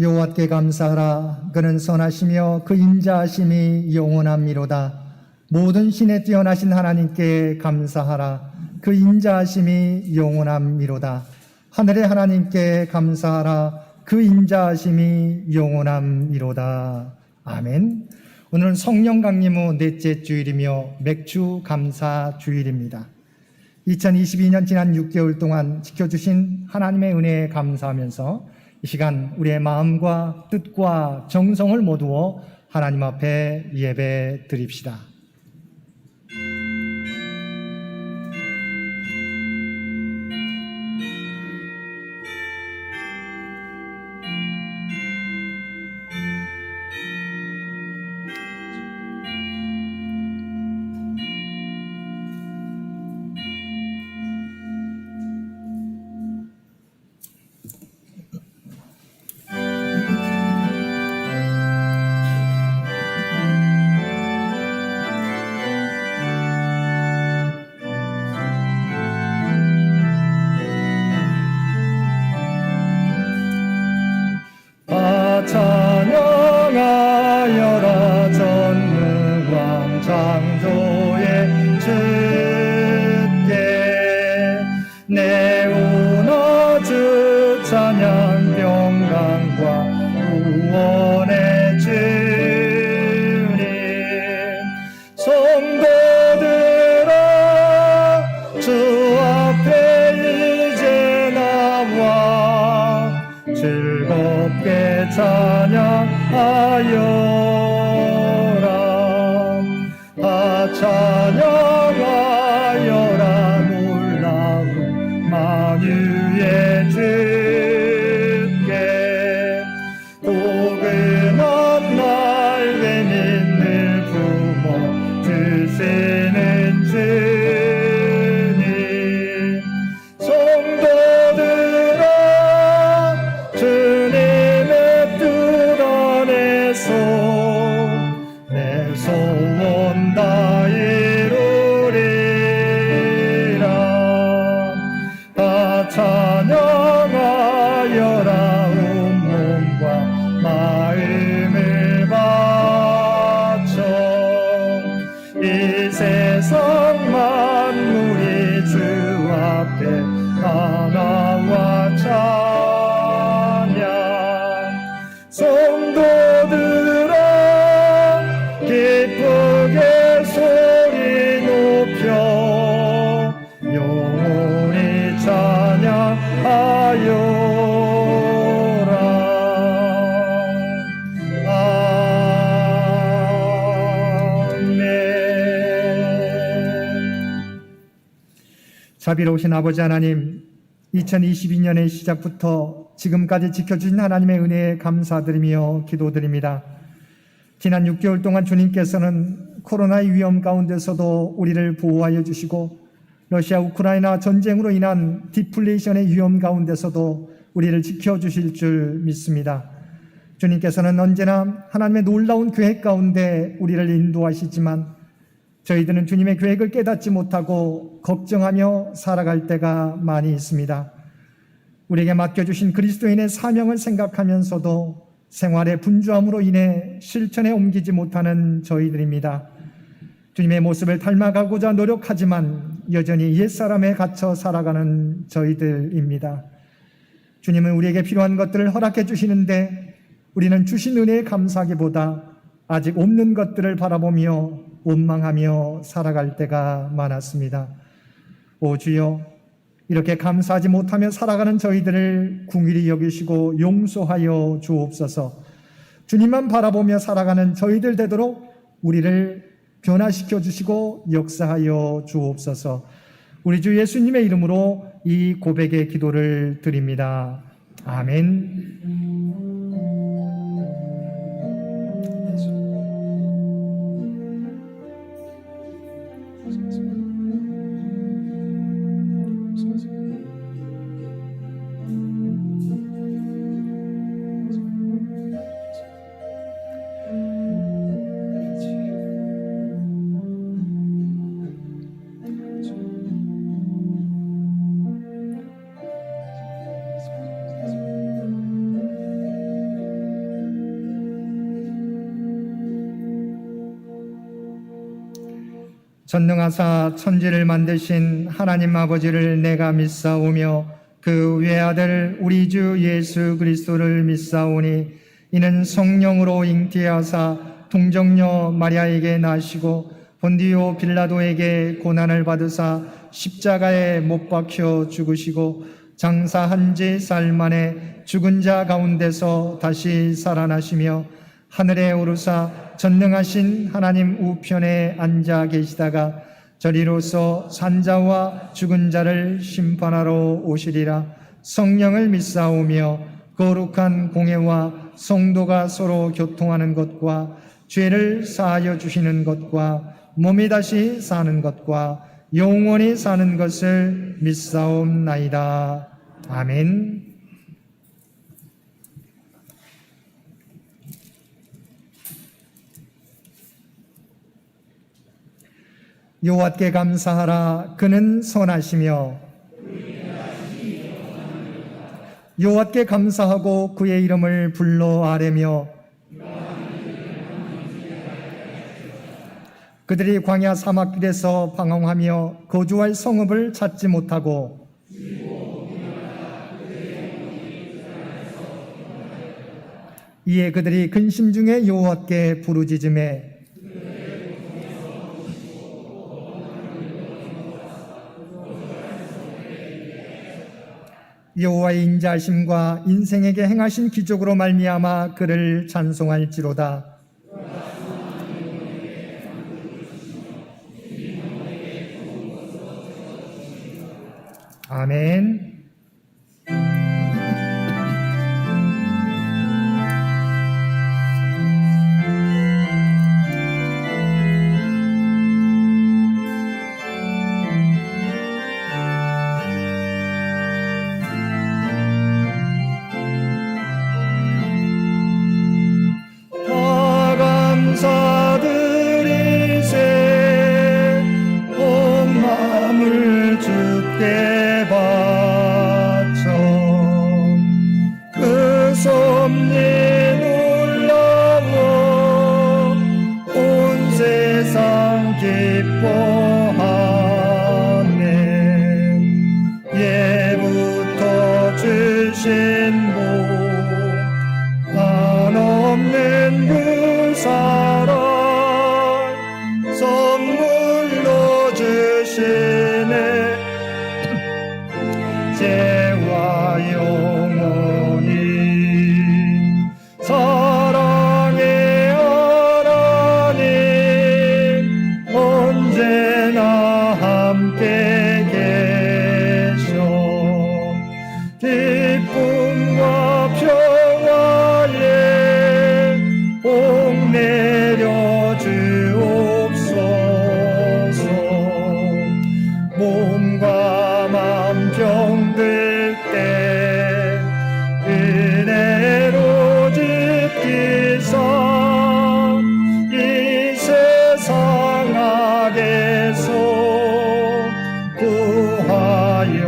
여호와께 감사하라. 그는 선하시며 그 인자하심이 영원함이로다. 모든 신에 뛰어나신 하나님께 감사하라. 그 인자하심이 영원함이로다. 하늘의 하나님께 감사하라. 그 인자하심이 영원함이로다. 아멘. 오늘은 성령 강림 후 넷째 주일이며 맥주 감사 주일입니다. 2022년 지난 6개월 동안 지켜주신 하나님의 은혜에 감사하면서 이 시간 우리의 마음과 뜻과 정성을 모두어 하나님 앞에 예배 드립시다. 찬양하여라 전능왕 창조의 주께 내 운어 주 찬양 평강과 구원의 주님 성도들아 주 앞에 이제 나와 즐겁게 찬양하여라. 찬양하여라. 놀라운 만유의 주께 포근한 날개 믿는 부모 주시는 주님 성도들아 주님의 뜻 안에서 내 소원 다 이루리라. 다 찬양하여라. 온몸과 마음을 바쳐 이 세상 만물이 주 앞에 하나와 찬양 성도들아 기쁘게 소리 높여 영원히 찬양하여라. 아멘. 자비로우신 아버지 하나님, 2022년의 시작부터 지금까지 지켜주신 하나님의 은혜에 감사드리며 기도드립니다. 지난 6개월 동안 주님께서는 코로나의 위험 가운데서도 우리를 보호하여 주시고 러시아 우크라이나 전쟁으로 인한 디플레이션의 위험 가운데서도 우리를 지켜주실 줄 믿습니다. 주님께서는 언제나 하나님의 놀라운 계획 가운데 우리를 인도하시지만 저희들은 주님의 계획을 깨닫지 못하고 걱정하며 살아갈 때가 많이 있습니다. 우리에게 맡겨주신 그리스도인의 사명을 생각하면서도 생활의 분주함으로 인해 실천에 옮기지 못하는 저희들입니다. 주님의 모습을 닮아가고자 노력하지만 여전히 옛사람에 갇혀 살아가는 저희들입니다. 주님은 우리에게 필요한 것들을 허락해 주시는데 우리는 주신 은혜에 감사하기보다 아직 없는 것들을 바라보며 원망하며 살아갈 때가 많았습니다. 오 주여, 이렇게 감사하지 못하며 살아가는 저희들을 긍휼히 여기시고 용서하여 주옵소서. 주님만 바라보며 살아가는 저희들 되도록 우리를 변화시켜 주시고 역사하여 주옵소서. 우리 주 예수님의 이름으로 이 고백의 기도를 드립니다. 아멘. 전능하사 천지를 만드신 하나님 아버지를 내가 믿사오며 그 외아들 우리 주 예수 그리스도를 믿사오니 이는 성령으로 잉태하사 동정녀 마리아에게 나시고 본디오 빌라도에게 고난을 받으사 십자가에 못 박혀 죽으시고 장사한 지 사흘 만에 죽은 자 가운데서 다시 살아나시며 하늘에 오르사 전능하신 하나님 우편에 앉아 계시다가 저리로서 산자와 죽은 자를 심판하러 오시리라. 성령을 믿사오며 거룩한 공회와 성도가 서로 교통하는 것과 죄를 사하여 주시는 것과 몸이 다시 사는 것과 영원히 사는 것을 믿사옵나이다. 아멘. 여호와께 감사하라. 그는 선하시며 여호와께 감사하고 그의 이름을 불러 아뢰며 그들이 광야 사막길에서 방황하며 거주할 성읍을 찾지 못하고 이에 그들이 근심 중에 여호와께 부르짖음에 여호와의 인자하심과 인생에게 행하신 기적으로 말미암아 그를 찬송할지로다. 아멘. 감사드리세 온 마음을 주께 바쳐 그 섭리 놀라워 온 세상 기뻐하네. 예부터 주신 복 한없는 그 사랑 선물로 주시네. 죄와 영원히 사랑의 하나님 언제나 함께 계셔. 기쁨과 평화에 복 내려 주옵소서. 몸과 맘 병들 때 은혜로 지키사 이 세상 악에서 구하여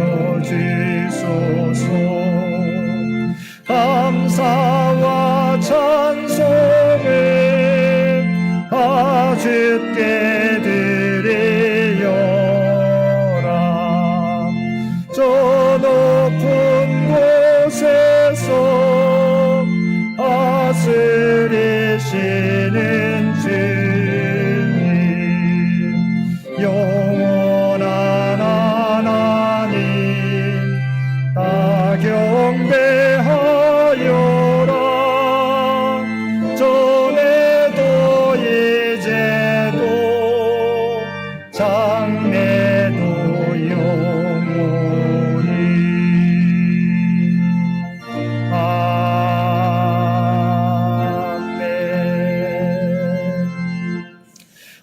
주소서. 감사와 찬송을 다 주께 드리어라. 저 높은 곳에서 다스리시는 주님 영원한 하나님 다 경배하여라. 전에도 이제도 장래도 영원히 아멘.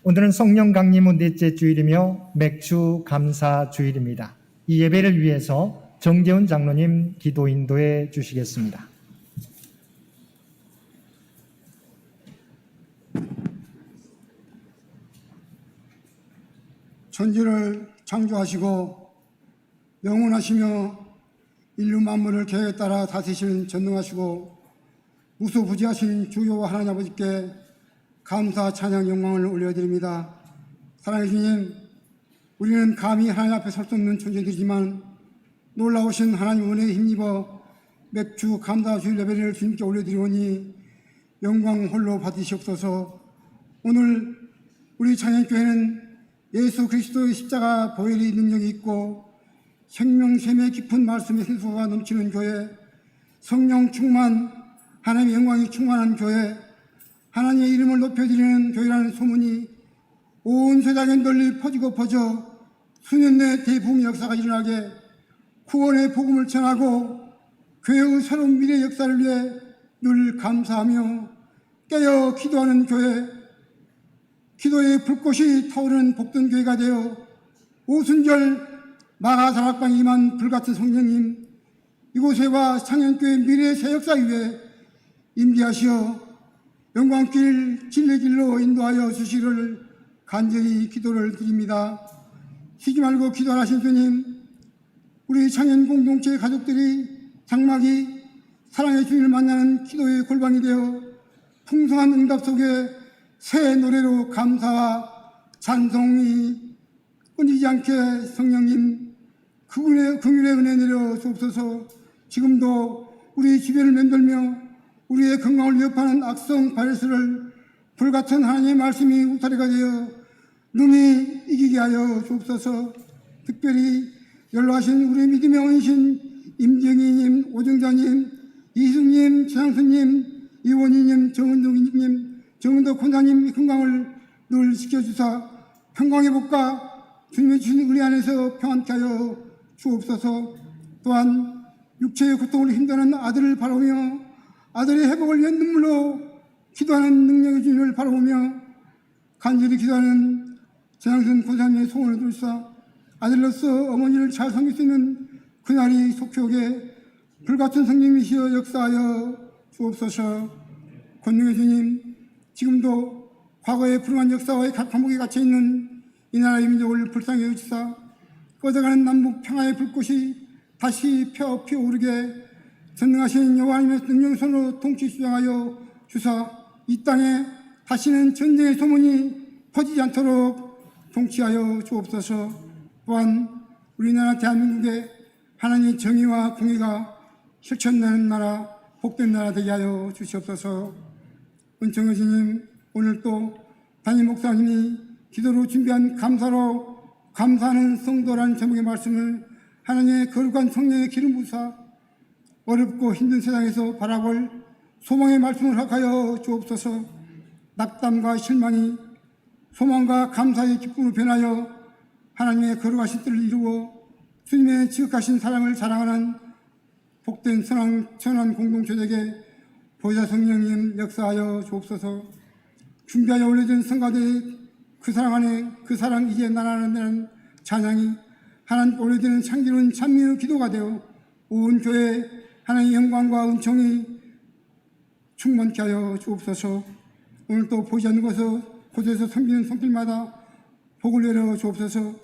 오늘은 성령 강림의 넷째 주일이며 맥주 감사 주일입니다. 이 예배를 위해서 정재훈 장로님 기도 인도해 주시겠습니다. 천지를 창조하시고 영원하시며 인류 만물을 계획에 따라 다스리시는 전능하시고 무소부지하신 주요 하나님 아버지께 감사 찬양 영광을 올려드립니다. 사랑해 주님, 우리는 감히 하나님 앞에 설 수 없는 존재들이지만 놀라우신 하나님 은혜에 힘입어 맥주 감사 주일 예배를 주님께 올려드리오니 영광 홀로 받으시옵소서. 오늘 우리 창현교회는 예수 그리스도의 십자가 보혈의 능력이 있고 생명샘의 깊은 말씀의 생수가 넘치는 교회, 성령 충만, 하나님의 영광이 충만한 교회, 하나님의 이름을 높여드리는 교회라는 소문이 온 세상에 널리 퍼지고 퍼져 수년 내 대부흥 역사가 일어나게 구원의 복음을 전하고 교회의 새로운 미래 역사를 위해 늘 감사하며 깨어 기도하는 교회, 기도의 불꽃이 타오르는 복된 교회가 되어 오순절 마가다락방에 임한 불같은 성령님, 이곳에와 창현교회 미래의 새 역사 위에 임재하시어 영광길 진리의 길로 인도하여 주시기를 간절히 기도를 드립니다. 쉬지 말고 기도하신 주님, 우리 창현 공동체 가족들이 장막이 사랑의 주님을 만나는 기도의 골방이 되어 풍성한 응답 속에 새 노래로 감사와 찬송이 끊이지 않게 성령님 그분의 긍휼의 은혜 내려 주옵소서. 지금도 우리 주변을 맴돌며 우리의 건강을 위협하는 악성 바이러스를 불같은 하나님의 말씀이 울타리가 되어 능히 이기게 하여 주옵소서. 특별히 연로하신 우리 믿음의 원신 임정희님, 오정자님, 이승님, 최상수님, 이원희님, 정은덕님, 정은덕 권사님 건강을 늘 지켜주사 평강의 복과 주님의 주신 은혜 안에서 평안케 하여 주옵소서. 또한 육체의 고통을 힘드는 아들을 바라보며 아들의 회복을 위한 눈물로 기도하는 능력의 주님을 바라보며 간절히 기도하는 최상순 권사님의 소원을 들으사 아들로서 어머니를 잘 섬길 수 있는 그날이 속히 오게 불같은 성령이시여 역사하여 주옵소서. 권능의 주님, 지금도 과거의 불우한 역사와의 각파목에 갇혀있는 이 나라의 민족을 불쌍히 여기시사 꺼져가는 남북 평화의 불꽃이 다시 피어오르게 전능하신 여호와 하나님의 능력의 손으로 통치 수장하여 주사 이 땅에 다시는 전쟁의 소문이 퍼지지 않도록 통치하여 주옵소서. 또한 우리나라 대한민국에 하나님의 정의와 공의가 실천되는 나라, 복된 나라 되게 하여 주시옵소서. 은총의 주님, 오늘 또 담임 목사님이 기도로 준비한 감사하는 성도라는 제목의 말씀을 하나님의 거룩한 성령의 기름 부사 어렵고 힘든 세상에서 바라볼 소망의 말씀을 허락하여 주옵소서. 낙담과 실망이 소망과 감사의 기쁨으로 변하여 하나님의 거룩하신 뜻을 이루고 주님의 지극하신 사랑을 자랑하는 복된 선한 공동체에게 보좌 성령님 역사하여 주옵소서. 준비하여 올려진 성가대의 그 사랑 안에 그 사랑 이제 나라는 찬양이 하나님께 올려지는 향기로운 찬미의 기도가 되어 온 교회 하나님의 영광과 은총이 충만케 하여 주옵소서. 오늘 또 보이지 않는 곳에서 섬기는 손길마다 복을 내려 주옵소서.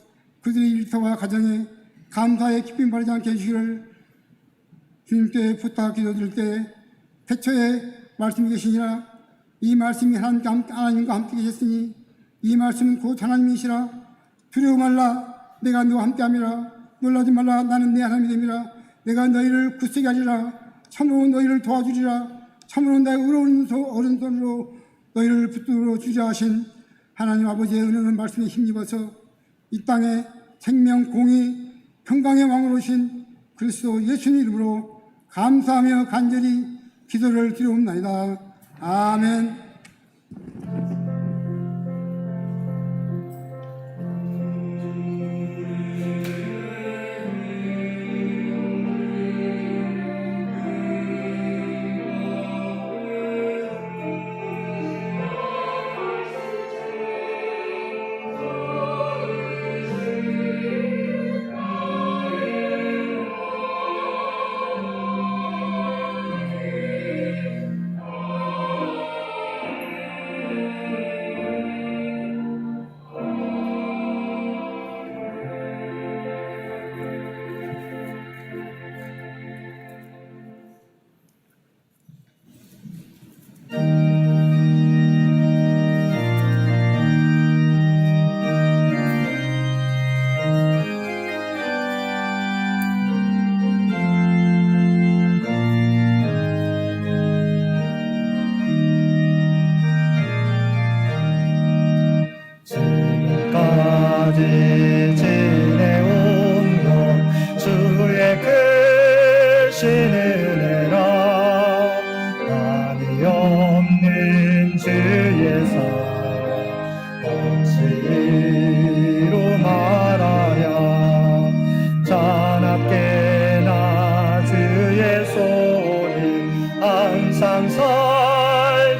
그들의 일터와 가정에 감사의 기쁨 바라지 않게 해주시기를 주님께 부탁 기도드릴 때 태초에 말씀이 계시니라. 이 말씀이 하나님과 함께 계셨으니 이 말씀은 곧 하나님이시라. 두려워 말라, 내가 너와 함께함이라. 놀라지 말라, 나는 내 하나님이 됨이라. 내가 너희를 굳세게 하리라. 참으로 너희를 도와주리라. 참으로 나의 의로운 오른손으로 너희를 붙들어 주자 하신 하나님 아버지의 은혜는 말씀에 힘입어서 이 땅에 생명, 공의, 평강의 왕으로 오신 그리스도 예수님 이름으로 감사하며 간절히 기도를 드리옵나이다. 아멘. 끝까지 지내온 것 주의 크신 은혜라. 한이 없는 주의 사랑 어찌로 말하랴. 자나깨나 주의 손이 항상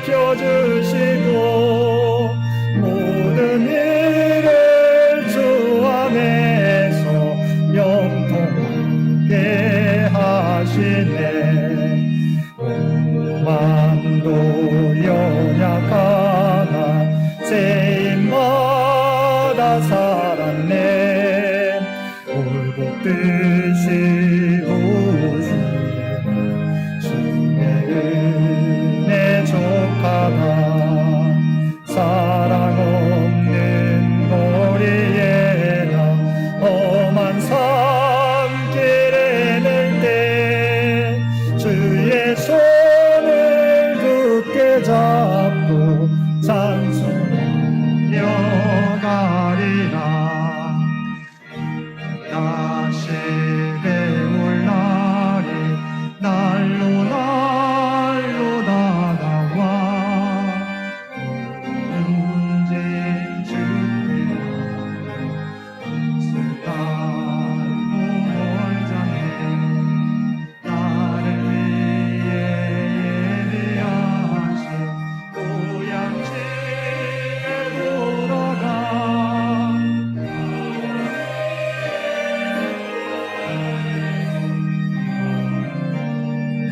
살펴주시고 모든 일을 주 안에서 영통하게 하시네. 몸만도 연약하나 죄인마다 살았네. 올곧듯이 부으시네. 주의 은혜 족하다. 사랑 없는 거리에나 험한 산길에 낼 때 주의 손을 굳게 잡고 찬송하며 가리라. 다시 배울 날이 날로 날로 다가와. 언제 주께 달고 멀자네. 나를 위해 예비하신 고향집에 돌아가.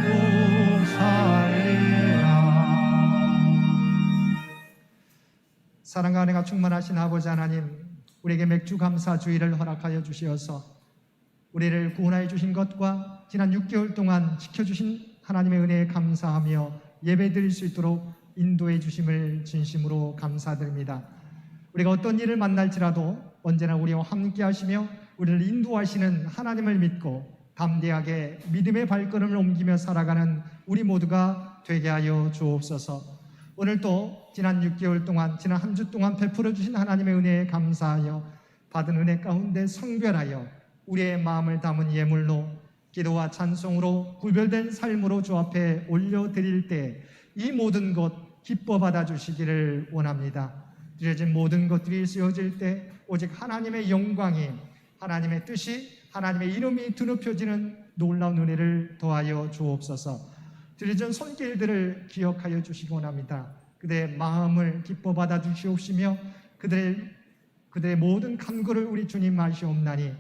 또 살리라. 사랑과 은혜가 충만하신 아버지 하나님, 우리에게 맥주 감사 주일을 허락하여 주시어서 우리를 구원하여 주신 것과 지난 6개월 동안 지켜주신 하나님의 은혜에 감사하며 예배드릴 수 있도록 인도해 주심을 진심으로 감사드립니다. 우리가 어떤 일을 만날지라도 언제나 우리와 함께 하시며 우리를 인도하시는 하나님을 믿고 담대하게 믿음의 발걸음을 옮기며 살아가는 우리 모두가 되게 하여 주옵소서. 오늘도 지난 6개월 동안, 지난 한 주 동안 베풀어 주신 하나님의 은혜에 감사하여 받은 은혜 가운데 성별하여 우리의 마음을 담은 예물로 기도와 찬송으로 구별된 삶으로 주 앞에 올려드릴 때 이 모든 것 기뻐 받아주시기를 원합니다. 드려진 모든 것들이 쓰여질 때 오직 하나님의 영광이, 하나님의 뜻이, 하나님의 이름이 드높여지는 놀라운 은혜를 더하여 주옵소서. 드려진 손길들을 기억하여 주시기 원합니다. 그대의 마음을 기뻐 받아 주시옵시며 그들의 모든 간구를 우리 주님 아시옵나니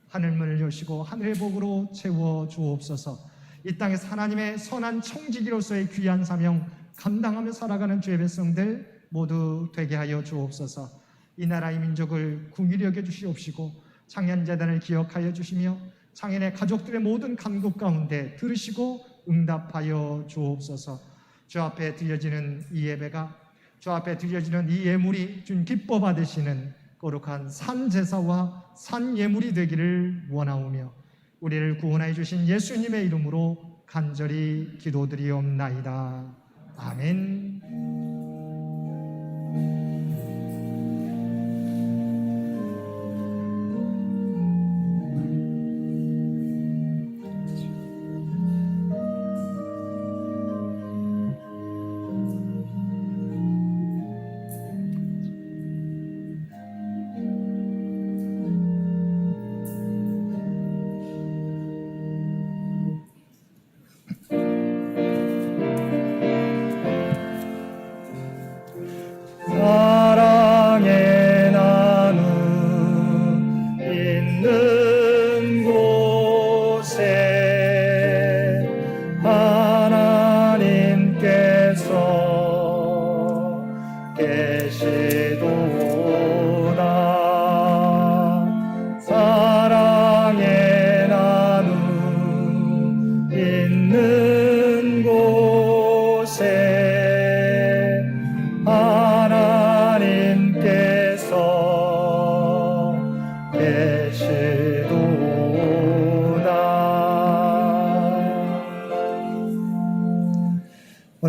하늘문을 여시고 하늘의 복으로 채워 주옵소서. 이 땅에서 하나님의 선한 청지기로서의 귀한 사명 감당하며 살아가는 주의 백성들 모두 되게 하여 주옵소서. 이 나라의 민족을 긍휼히 여겨 주시옵시고 창현재단을 기억하여 주시며 창현의 가족들의 모든 간구 가운데 들으시고 응답하여 주옵소서. 주 앞에 드려지는 이 예배가, 주 앞에 드려지는 이 예물이 주님 기뻐 받으시는 거룩한 산제사와 산예물이 되기를 원하오며 우리를 구원하여 주신 예수님의 이름으로 간절히 기도드리옵나이다. 아멘.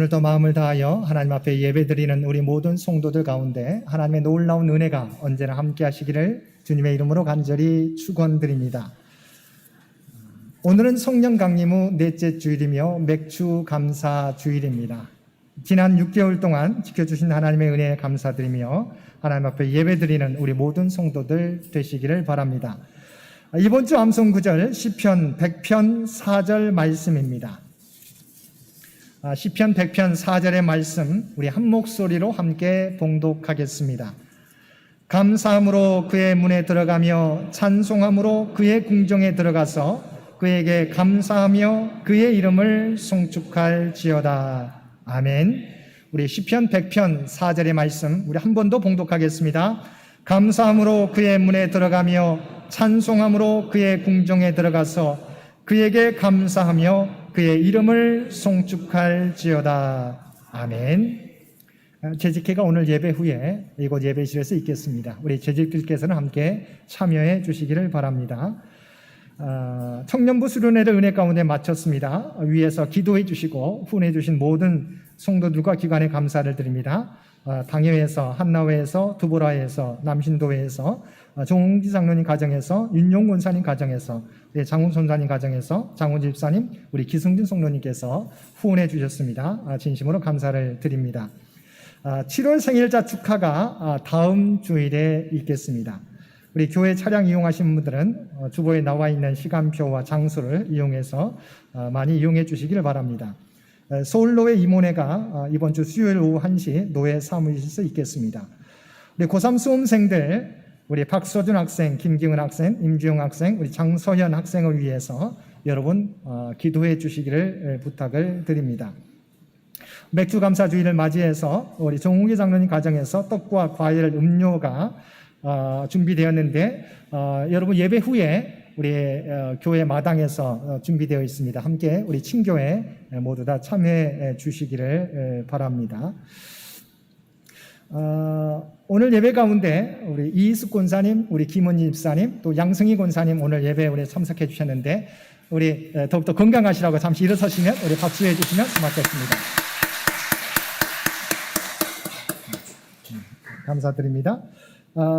오늘도 마음을 다하여 하나님 앞에 예배드리는 우리 모든 성도들 가운데 하나님의 놀라운 은혜가 언제나 함께 하시기를 주님의 이름으로 간절히 축원드립니다. 오늘은 성령 강림 후 넷째 주일이며 맥주 감사 주일입니다. 지난 6개월 동안 지켜주신 하나님의 은혜에 감사드리며 하나님 앞에 예배드리는 우리 모든 성도들 되시기를 바랍니다. 이번 주 암송 구절 시편 100편 4절 말씀입니다. 시편 100편 4절의 말씀 우리 한 목소리로 함께 봉독하겠습니다. 감사함으로 그의 문에 들어가며 찬송함으로 그의 궁정에 들어가서 그에게 감사하며 그의 이름을 송축할지어다. 아멘. 우리 시편 100편 4절의 말씀 우리 한 번 더 봉독하겠습니다. 감사함으로 그의 문에 들어가며 찬송함으로 그의 궁정에 들어가서 그에게 감사하며 그의 이름을 송축할지어다. 아멘. 재직회가 오늘 예배 후에 이곳 예배실에서 있겠습니다. 우리 재직들께서는 함께 참여해 주시기를 바랍니다. 청년부 수련회를 은혜 가운데 마쳤습니다. 위에서 기도해 주시고 후원해 주신 모든 성도들과 기관에 감사를 드립니다. 당회에서, 한나회에서, 두보라회에서, 남신도회에서, 종기 장로님 가정에서, 윤용 권사님 가정에서, 장훈 선사님 가정에서, 장훈 집사님, 우리 기승진 성도님께서 후원해 주셨습니다. 진심으로 감사를 드립니다. 7월 생일자 축하가 다음 주일에 있겠습니다. 우리 교회 차량 이용하시는 분들은 주보에 나와 있는 시간표와 장소를 이용해서 많이 이용해 주시길 바랍니다. 서울노회 임원회가 이번 주 수요일 오후 1시 노회 사무실에서 있겠습니다. 우리 고3 수험생들, 우리 박서준 학생, 김기은 학생, 임주영 학생, 우리 장서현 학생을 위해서 여러분 기도해 주시기를 부탁을 드립니다. 맥주 감사 주일을 맞이해서 우리 정웅기 장로님 가정에서 떡과 과일, 음료가 준비되었는데 여러분 예배 후에 우리 교회 마당에서 준비되어 있습니다. 함께 우리 친교회 모두 다 참여해 주시기를 바랍니다. 오늘 예배 가운데 우리 이희숙 권사님, 우리 김은희 집사님, 또 양승희 권사님 오늘 예배에 우리 참석해 주셨는데 우리 더욱더 건강하시라고 잠시 일어서시면 우리 박수해 주시면 고맙겠습니다. 감사드립니다.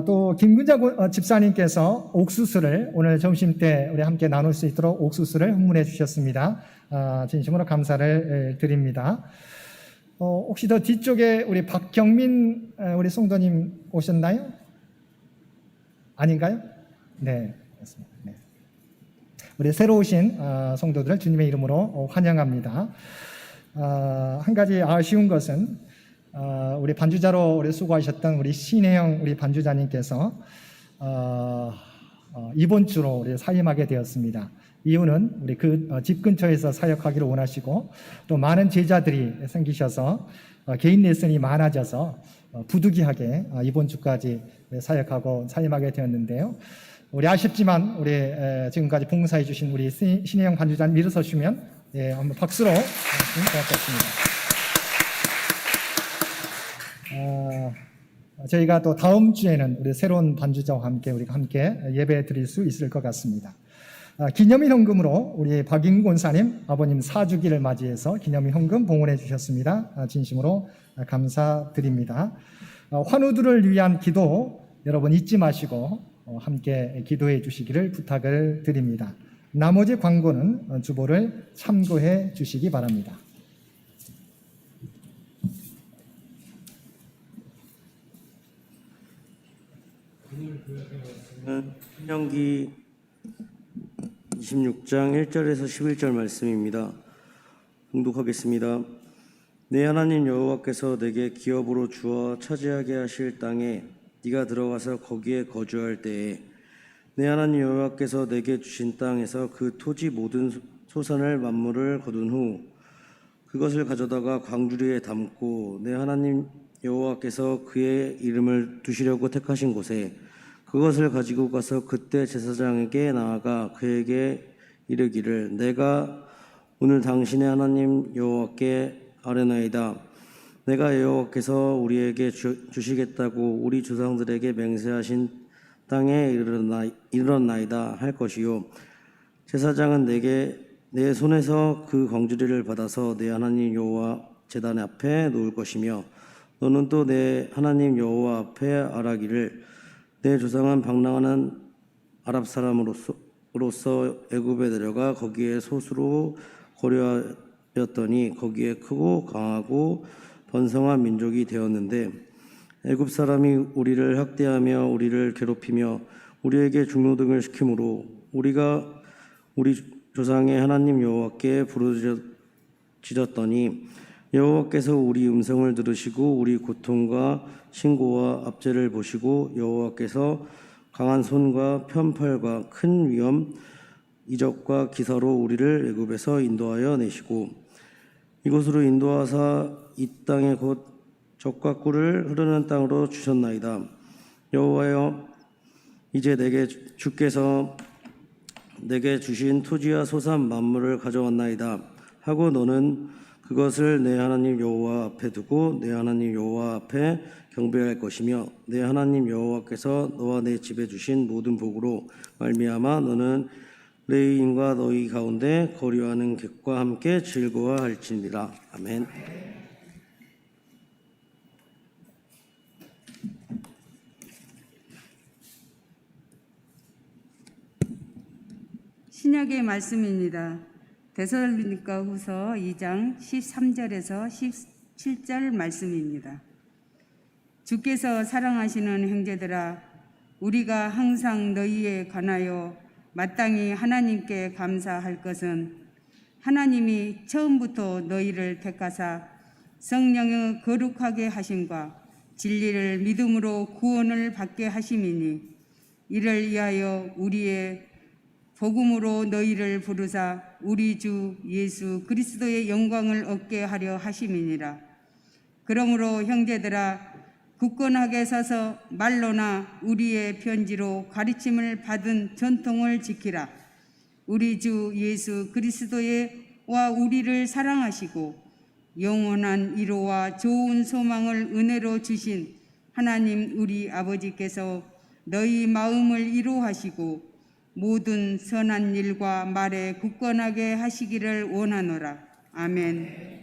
또 김근자 집사님께서 옥수수를 오늘 점심때 우리 함께 나눌 수 있도록 옥수수를 헌문해 주셨습니다. 진심으로 감사를 드립니다. 혹시 더 뒤쪽에 우리 박경민 우리 성도님 오셨나요? 아닌가요? 네, 그렇습니다. 네. 우리 새로 오신 성도들을 주님의 이름으로 환영합니다. 한 가지 아쉬운 것은 우리 반주자로 우리 수고하셨던 우리 신혜영 우리 반주자님께서 이번 주로 우리 사임하게 되었습니다. 이유는 우리 그 집 근처에서 사역하기를 원하시고 또 많은 제자들이 생기셔서 개인 레슨이 많아져서 부득이하게 이번 주까지 사역하고 사임하게 되었는데요. 우리 아쉽지만 우리 지금까지 봉사해 주신 우리 신혜영 반주자님 일어서시면 한번 박수로 고맙겠습니다. 저희가 또 다음 주에는 우리 새로운 반주자와 함께 우리가 함께 예배 드릴 수 있을 것 같습니다. 기념일 헌금으로 우리 박인구 권사님 아버님 4주기를 맞이해서 기념일 헌금 봉헌해 주셨습니다. 진심으로 감사드립니다. 환우들을 위한 기도 여러분 잊지 마시고 함께 기도해 주시기를 부탁을 드립니다. 나머지 광고는 주보를 참고해 주시기 바랍니다. 신명기 26장 1절에서 11절 말씀입니다. 봉독하겠습니다. 내 하나님 여호와께서 내게 기업으로 주어 차지하게 하실 땅에 네가 들어가서 거기에 거주할 때에 내 하나님 여호와께서 내게 주신 땅에서 그 토지 모든 소산을 만물을 거둔 후 그것을 가져다가 광주리에 담고 내 하나님 여호와께서 그의 이름을 두시려고 택하신 곳에 그것을 가지고 가서 그때 제사장에게 나아가 그에게 이르기를 내가 오늘 당신의 하나님 여호와께 아뢰나이다. 내가 여호와께서 우리에게 주시겠다고 우리 조상들에게 맹세하신 땅에 이르렀나이다 할 것이요 제사장은 내게 내 손에서 그 광주리를 받아서 내 하나님 여호와 제단 앞에 놓을 것이며 너는 또 내 하나님 여호와 앞에 아라기를 내 조상은 방랑하는 아랍 사람으로서 애굽에 내려가 거기에 소수로 거류하였더니 거기에 크고 강하고 번성한 민족이 되었는데 애굽 사람이 우리를 학대하며 우리를 괴롭히며 우리에게 중노등을 시키므로 우리가 우리 조상의 하나님 여호와께 부르짖었더니 여호와께서 우리 음성을 들으시고 우리 고통과 신고와 압제를 보시고 여호와께서 강한 손과 편팔과 큰 위험 이적과 기사로 우리를 애굽에서 인도하여 내시고 이곳으로 인도하사 이 땅에 곧 젖과 꿀을 흐르는 땅으로 주셨나이다. 여호와여 이제 주께서 내게 주신 토지와 소산 만물을 가져왔나이다 하고 너는 그것을 내 하나님 여호와 앞에 두고 내 하나님 여호와 앞에 경배할 것이며 내 하나님 여호와께서 너와 내 집에 주신 모든 복으로 말미암아 너는 레위인과 너희 가운데 거류하는 객과 함께 즐거워할지니라. 아멘. 신약의 말씀입니다. 데살로니가후서 2장 13절에서 17절 말씀입니다. 주께서 사랑하시는 형제들아, 우리가 항상 너희에 관하여 마땅히 하나님께 감사할 것은 하나님이 처음부터 너희를 택하사 성령의 거룩하게 하심과 진리를 믿음으로 구원을 받게 하심이니 이를 위하여 우리의 복음으로 너희를 부르사 우리 주 예수 그리스도의 영광을 얻게 하려 하심이니라. 그러므로 형제들아, 굳건하게 서서 말로나 우리의 편지로 가르침을 받은 전통을 지키라. 우리 주 예수 그리스도와 우리를 사랑하시고 영원한 위로와 좋은 소망을 은혜로 주신 하나님 우리 아버지께서 너희 마음을 위로하시고 모든 선한 일과 말에 굳건하게 하시기를 원하노라. 아멘.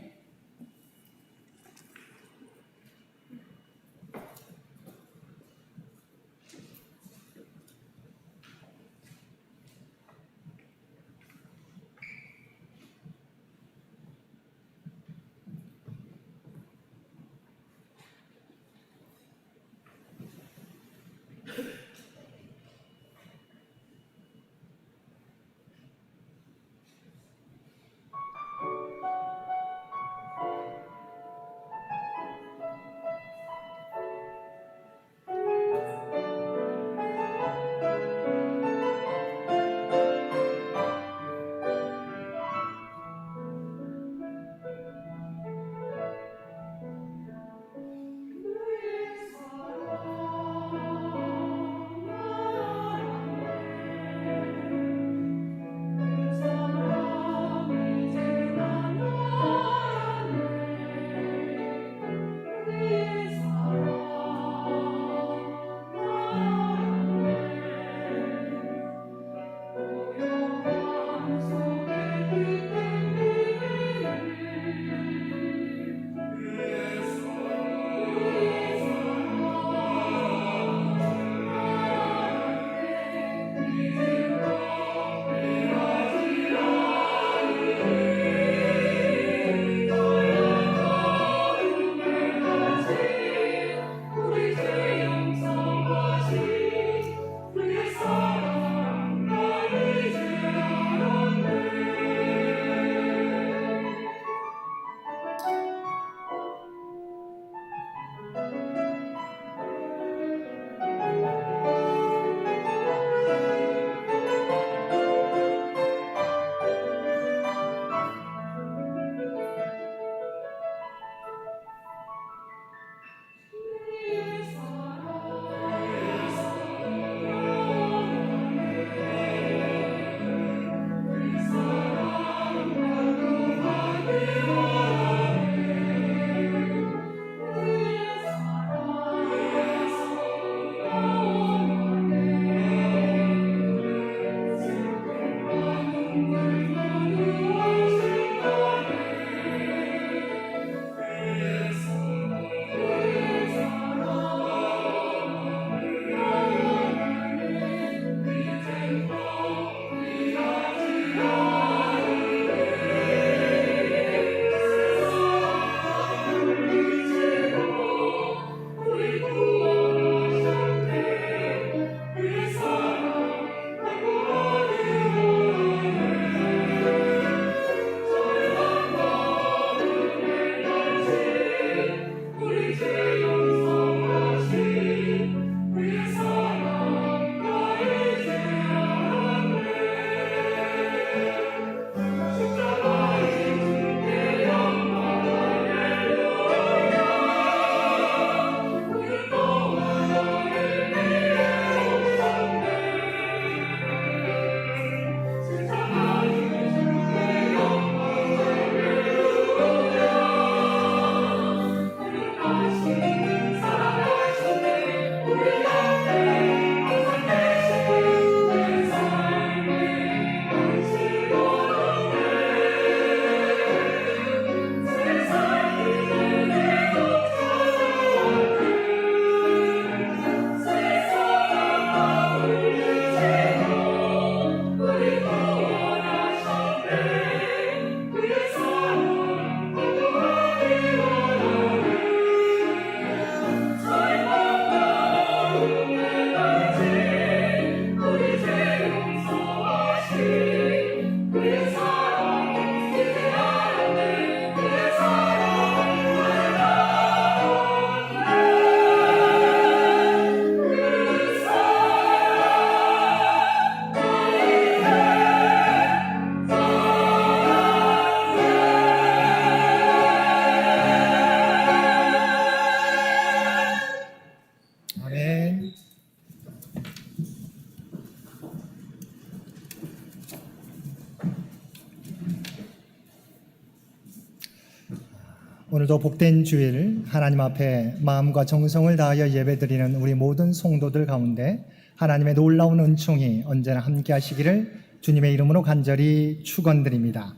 오늘도 복된 주일 하나님 앞에 마음과 정성을 다하여 예배드리는 우리 모든 성도들 가운데 하나님의 놀라운 은총이 언제나 함께 하시기를 주님의 이름으로 간절히 축원드립니다.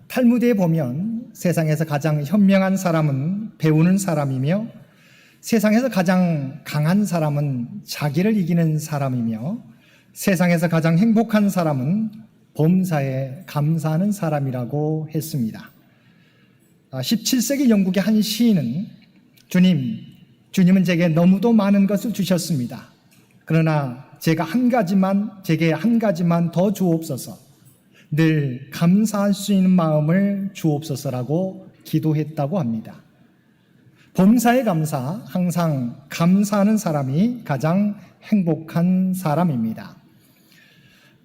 탈무드에 보면 세상에서 가장 현명한 사람은 배우는 사람이며 세상에서 가장 강한 사람은 자기를 이기는 사람이며 세상에서 가장 행복한 사람은 범사에 감사하는 사람이라고 했습니다. 17세기 영국의 한 시인은 주님은 제게 너무도 많은 것을 주셨습니다. 그러나 제게 한 가지만 더 주옵소서. 늘 감사할 수 있는 마음을 주옵소서라고 기도했다고 합니다. 범사에 감사, 항상 감사하는 사람이 가장 행복한 사람입니다.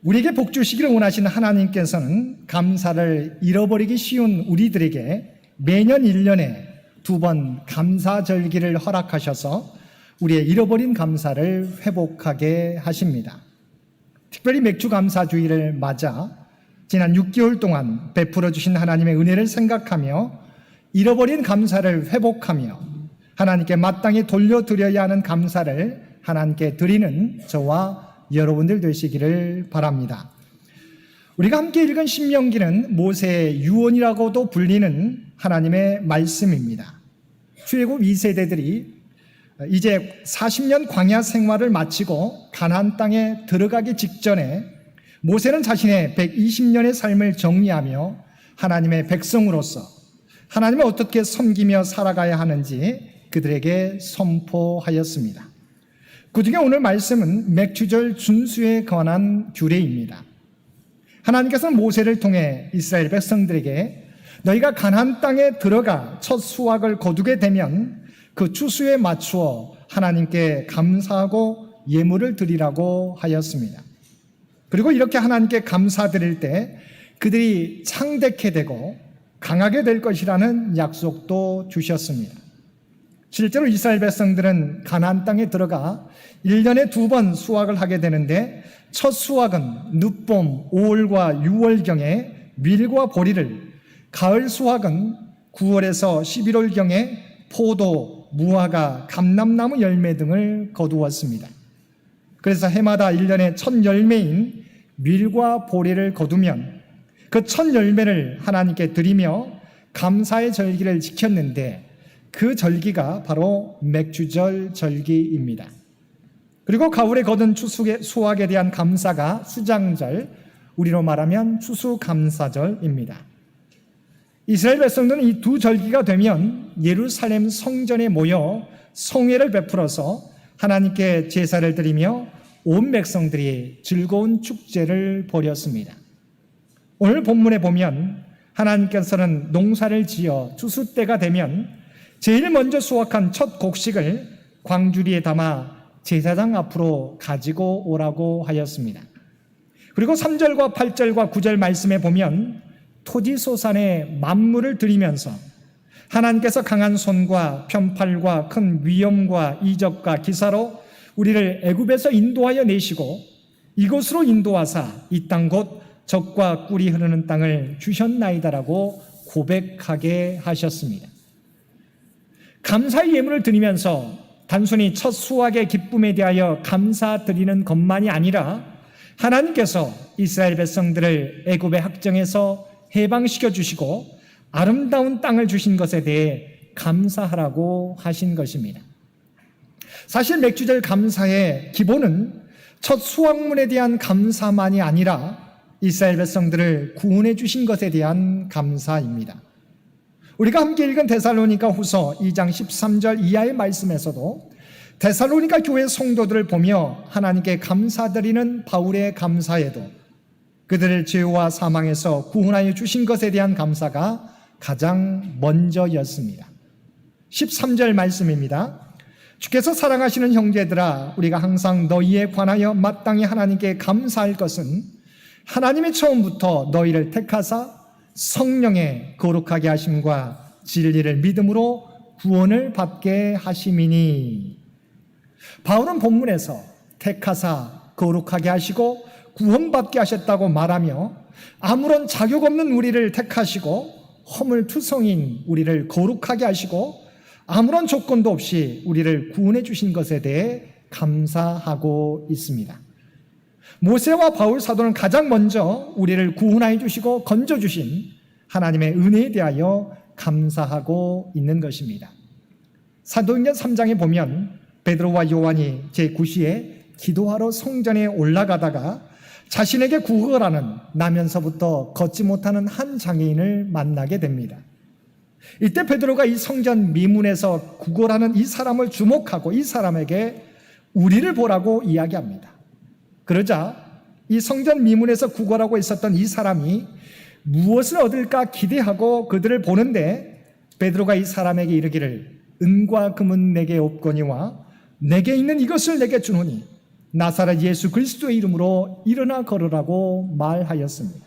우리에게 복 주시기를 원하시는 하나님께서는 감사를 잃어버리기 쉬운 우리들에게 매년 1년에 2번 감사절기를 허락하셔서 우리의 잃어버린 감사를 회복하게 하십니다. 특별히 맥주 감사주의를 맞아 지난 6개월 동안 베풀어 주신 하나님의 은혜를 생각하며 잃어버린 감사를 회복하며 하나님께 마땅히 돌려드려야 하는 감사를 하나님께 드리는 저와 여러분들 되시기를 바랍니다. 우리가 함께 읽은 신명기는 모세의 유언이라고도 불리는 하나님의 말씀입니다. 출애굽 2세대들이 이제 40년 광야 생활을 마치고 가나안 땅에 들어가기 직전에 모세는 자신의 120년의 삶을 정리하며 하나님의 백성으로서 하나님을 어떻게 섬기며 살아가야 하는지 그들에게 선포하였습니다. 그중에 오늘 말씀은 맥주절 준수에 관한 규례입니다. 하나님께서는 모세를 통해 이스라엘 백성들에게 너희가 가나안 땅에 들어가 첫 수확을 거두게 되면 그 추수에 맞추어 하나님께 감사하고 예물을 드리라고 하였습니다. 그리고 이렇게 하나님께 감사드릴 때 그들이 창대케 되고 강하게 될 것이라는 약속도 주셨습니다. 실제로 이스라엘 백성들은 가나안 땅에 들어가 1년에 2번 수확을 하게 되는데 첫 수확은 늦봄 5월과 6월경에 밀과 보리를, 가을 수확은 9월에서 11월경에 포도, 무화과, 감람나무 열매 등을 거두었습니다. 그래서 해마다 1년에 첫 열매인 밀과 보리를 거두면 그 첫 열매를 하나님께 드리며 감사의 절기를 지켰는데 그 절기가 바로 맥주절 절기입니다. 그리고 가을에 거둔 수확에 대한 감사가 수장절, 우리로 말하면 추수감사절입니다. 이스라엘 백성들은 이 두 절기가 되면 예루살렘 성전에 모여 성회를 베풀어서 하나님께 제사를 드리며 온 백성들이 즐거운 축제를 벌였습니다. 오늘 본문에 보면 하나님께서는 농사를 지어 추수 때가 되면 제일 먼저 수확한 첫 곡식을 광주리에 담아 제사장 앞으로 가지고 오라고 하였습니다. 그리고 3절과 8절과 9절 말씀에 보면 토지소산의 만물을 드리면서 하나님께서 강한 손과 편팔과 큰 위엄과 이적과 기사로 우리를 애굽에서 인도하여 내시고 이곳으로 인도하사 이 땅 곧 젖과 꿀이 흐르는 땅을 주셨나이다라고 고백하게 하셨습니다. 감사의 예물을 드리면서 단순히 첫 수확의 기쁨에 대하여 감사드리는 것만이 아니라 하나님께서 이스라엘 백성들을 애굽의 학정에서 해방시켜 주시고 아름다운 땅을 주신 것에 대해 감사하라고 하신 것입니다. 사실 맥주절 감사의 기본은 첫 수확물에 대한 감사만이 아니라 이스라엘 백성들을 구원해 주신 것에 대한 감사입니다. 우리가 함께 읽은 데살로니가 후서 2장 13절 이하의 말씀에서도 데살로니가 교회 성도들을 보며 하나님께 감사드리는 바울의 감사에도 그들을 죄와 사망에서 구원하여 주신 것에 대한 감사가 가장 먼저였습니다. 13절 말씀입니다. 주께서 사랑하시는 형제들아, 우리가 항상 너희에 관하여 마땅히 하나님께 감사할 것은 하나님이 처음부터 너희를 택하사 성령의 거룩하게 하심과 진리를 믿음으로 구원을 받게 하심이니. 바울은 본문에서 택하사 거룩하게 하시고 구원받게 하셨다고 말하며 아무런 자격 없는 우리를 택하시고 허물투성인 우리를 거룩하게 하시고 아무런 조건도 없이 우리를 구원해 주신 것에 대해 감사하고 있습니다. 모세와 바울 사도는 가장 먼저 우리를 구원하여 주시고 건져 주신 하나님의 은혜에 대하여 감사하고 있는 것입니다. 사도행전 3장에 보면 베드로와 요한이 제9시에 기도하러 성전에 올라가다가 자신에게 구걸하는 나면서부터 걷지 못하는 한 장애인을 만나게 됩니다. 이때 베드로가 이 성전 미문에서 구걸하는 이 사람을 주목하고 이 사람에게 우리를 보라고 이야기합니다. 그러자 이 성전 미문에서 구걸하고 있었던 이 사람이 무엇을 얻을까 기대하고 그들을 보는데 베드로가 이 사람에게 이르기를 은과 금은 내게 없거니와 내게 있는 이것을 내게 주노니 나사렛 예수 그리스도의 이름으로 일어나 걸으라고 말하였습니다.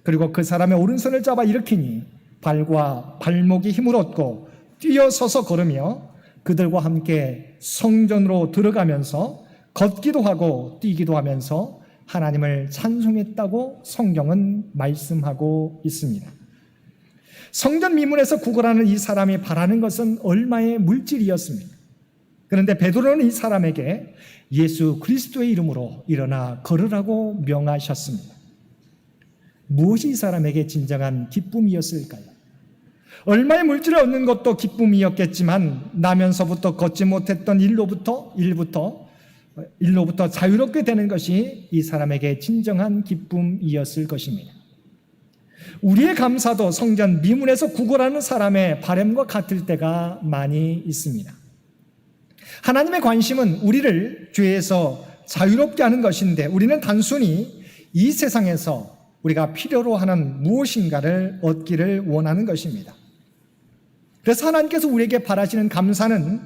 그리고 그 사람의 오른손을 잡아 일으키니 발과 발목이 힘을 얻고 뛰어서서 걸으며 그들과 함께 성전으로 들어가면서 걷기도 하고 뛰기도 하면서 하나님을 찬송했다고 성경은 말씀하고 있습니다. 성전 미문에서 구걸하는 이 사람이 바라는 것은 얼마의 물질이었습니까? 그런데 베드로는 이 사람에게 예수 그리스도의 이름으로 일어나 걸으라고 명하셨습니다. 무엇이 이 사람에게 진정한 기쁨이었을까요? 얼마의 물질을 얻는 것도 기쁨이었겠지만 나면서부터 걷지 못했던 일로부터 자유롭게 되는 것이 이 사람에게 진정한 기쁨이었을 것입니다. 우리의 감사도 성전 미문에서 구걸하는 사람의 바람과 같을 때가 많이 있습니다. 하나님의 관심은 우리를 죄에서 자유롭게 하는 것인데 우리는 단순히 이 세상에서 우리가 필요로 하는 무엇인가를 얻기를 원하는 것입니다. 그래서 하나님께서 우리에게 바라시는 감사는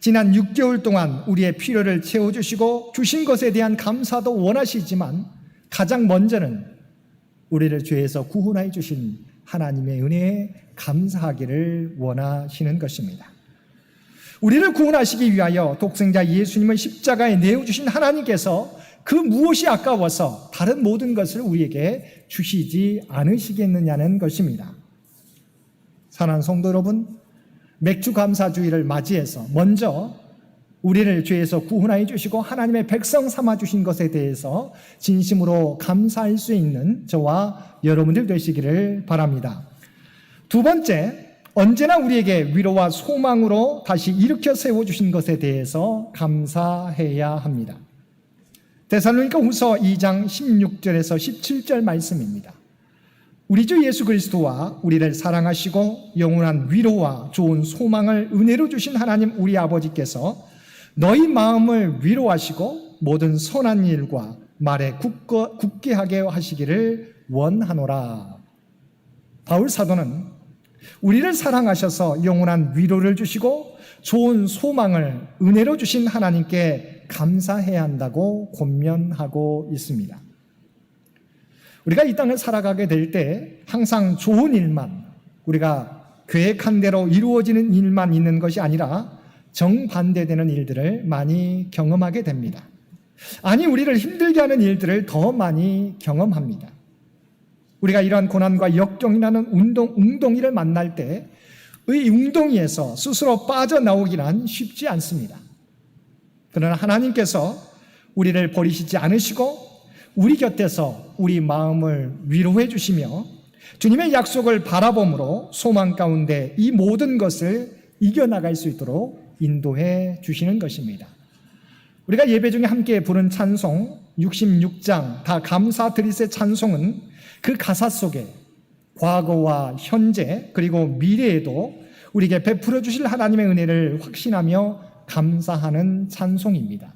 지난 6개월 동안 우리의 필요를 채워주시고 주신 것에 대한 감사도 원하시지만 가장 먼저는 우리를 죄에서 구원하여 주신 하나님의 은혜에 감사하기를 원하시는 것입니다. 우리를 구원하시기 위하여 독생자 예수님을 십자가에 내어주신 하나님께서 그 무엇이 아까워서 다른 모든 것을 우리에게 주시지 않으시겠느냐는 것입니다. 사랑하는 성도 여러분, 맥주 감사주의를 맞이해서 먼저 우리를 죄에서 구원하여 주시고 하나님의 백성 삼아 주신 것에 대해서 진심으로 감사할 수 있는 저와 여러분들 되시기를 바랍니다. 두 번째, 언제나 우리에게 위로와 소망으로 다시 일으켜 세워주신 것에 대해서 감사해야 합니다. 데살로니가 후서 2장 16절에서 17절 말씀입니다. 우리 주 예수 그리스도와 우리를 사랑하시고 영원한 위로와 좋은 소망을 은혜로 주신 하나님 우리 아버지께서 너희 마음을 위로하시고 모든 선한 일과 말에 굳게 하게 하시기를 원하노라. 바울 사도는 우리를 사랑하셔서 영원한 위로를 주시고 좋은 소망을 은혜로 주신 하나님께 감사해야 한다고 권면하고 있습니다. 우리가 이 땅을 살아가게 될 때 항상 좋은 일만, 우리가 계획한 대로 이루어지는 일만 있는 것이 아니라 정반대되는 일들을 많이 경험하게 됩니다. 아니, 우리를 힘들게 하는 일들을 더 많이 경험합니다. 우리가 이러한 고난과 역경이라는 웅덩이를 만날 때 이 웅덩이에서 스스로 빠져나오기란 쉽지 않습니다. 그러나 하나님께서 우리를 버리시지 않으시고 우리 곁에서 우리 마음을 위로해 주시며 주님의 약속을 바라봄으로 소망 가운데 이 모든 것을 이겨나갈 수 있도록 인도해 주시는 것입니다. 우리가 예배 중에 함께 부른 찬송 66장 다 감사드리세 찬송은 그 가사 속에 과거와 현재 그리고 미래에도 우리에게 베풀어 주실 하나님의 은혜를 확신하며 감사하는 찬송입니다.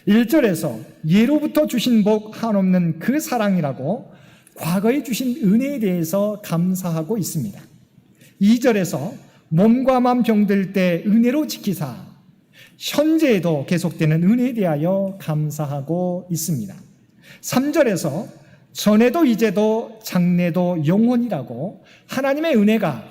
1절에서 예로부터 주신 복 한없는 그 사랑이라고 과거에 주신 은혜에 대해서 감사하고 있습니다. 2절에서 몸과 마음 병들 때 은혜로 지키사 현재에도 계속되는 은혜에 대하여 감사하고 있습니다. 3절에서 전에도 이제도 장래도 영원이라고 하나님의 은혜가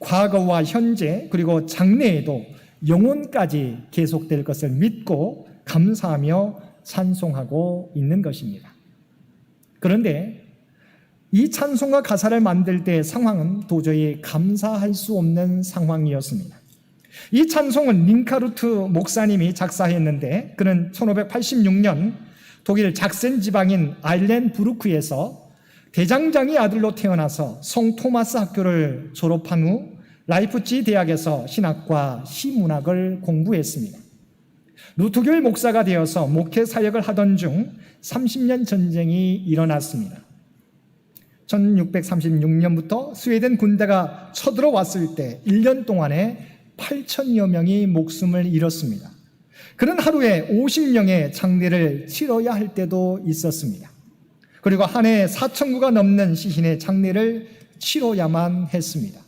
과거와 현재 그리고 장래에도 영원까지 계속될 것을 믿고 감사하며 찬송하고 있는 것입니다. 그런데 이 찬송가 가사를 만들 때 상황은 도저히 감사할 수 없는 상황이었습니다. 이 찬송은 링카루트 목사님이 작사했는데 그는 1586년 독일 작센 지방인 아일렌부르크에서 대장장이 아들로 태어나서 성 토마스 학교를 졸업한 후 라이프치 대학에서 신학과 시문학을 공부했습니다. 루터교의 목사가 되어서 목회 사역을 하던 중 30년 전쟁이 일어났습니다. 1636년부터 스웨덴 군대가 쳐들어왔을 때 1년 동안에 8천여 명이 목숨을 잃었습니다. 그는 하루에 50명의 장례를 치러야 할 때도 있었습니다. 그리고 한 해에 4,000구가 넘는 시신의 장례를 치러야만 했습니다.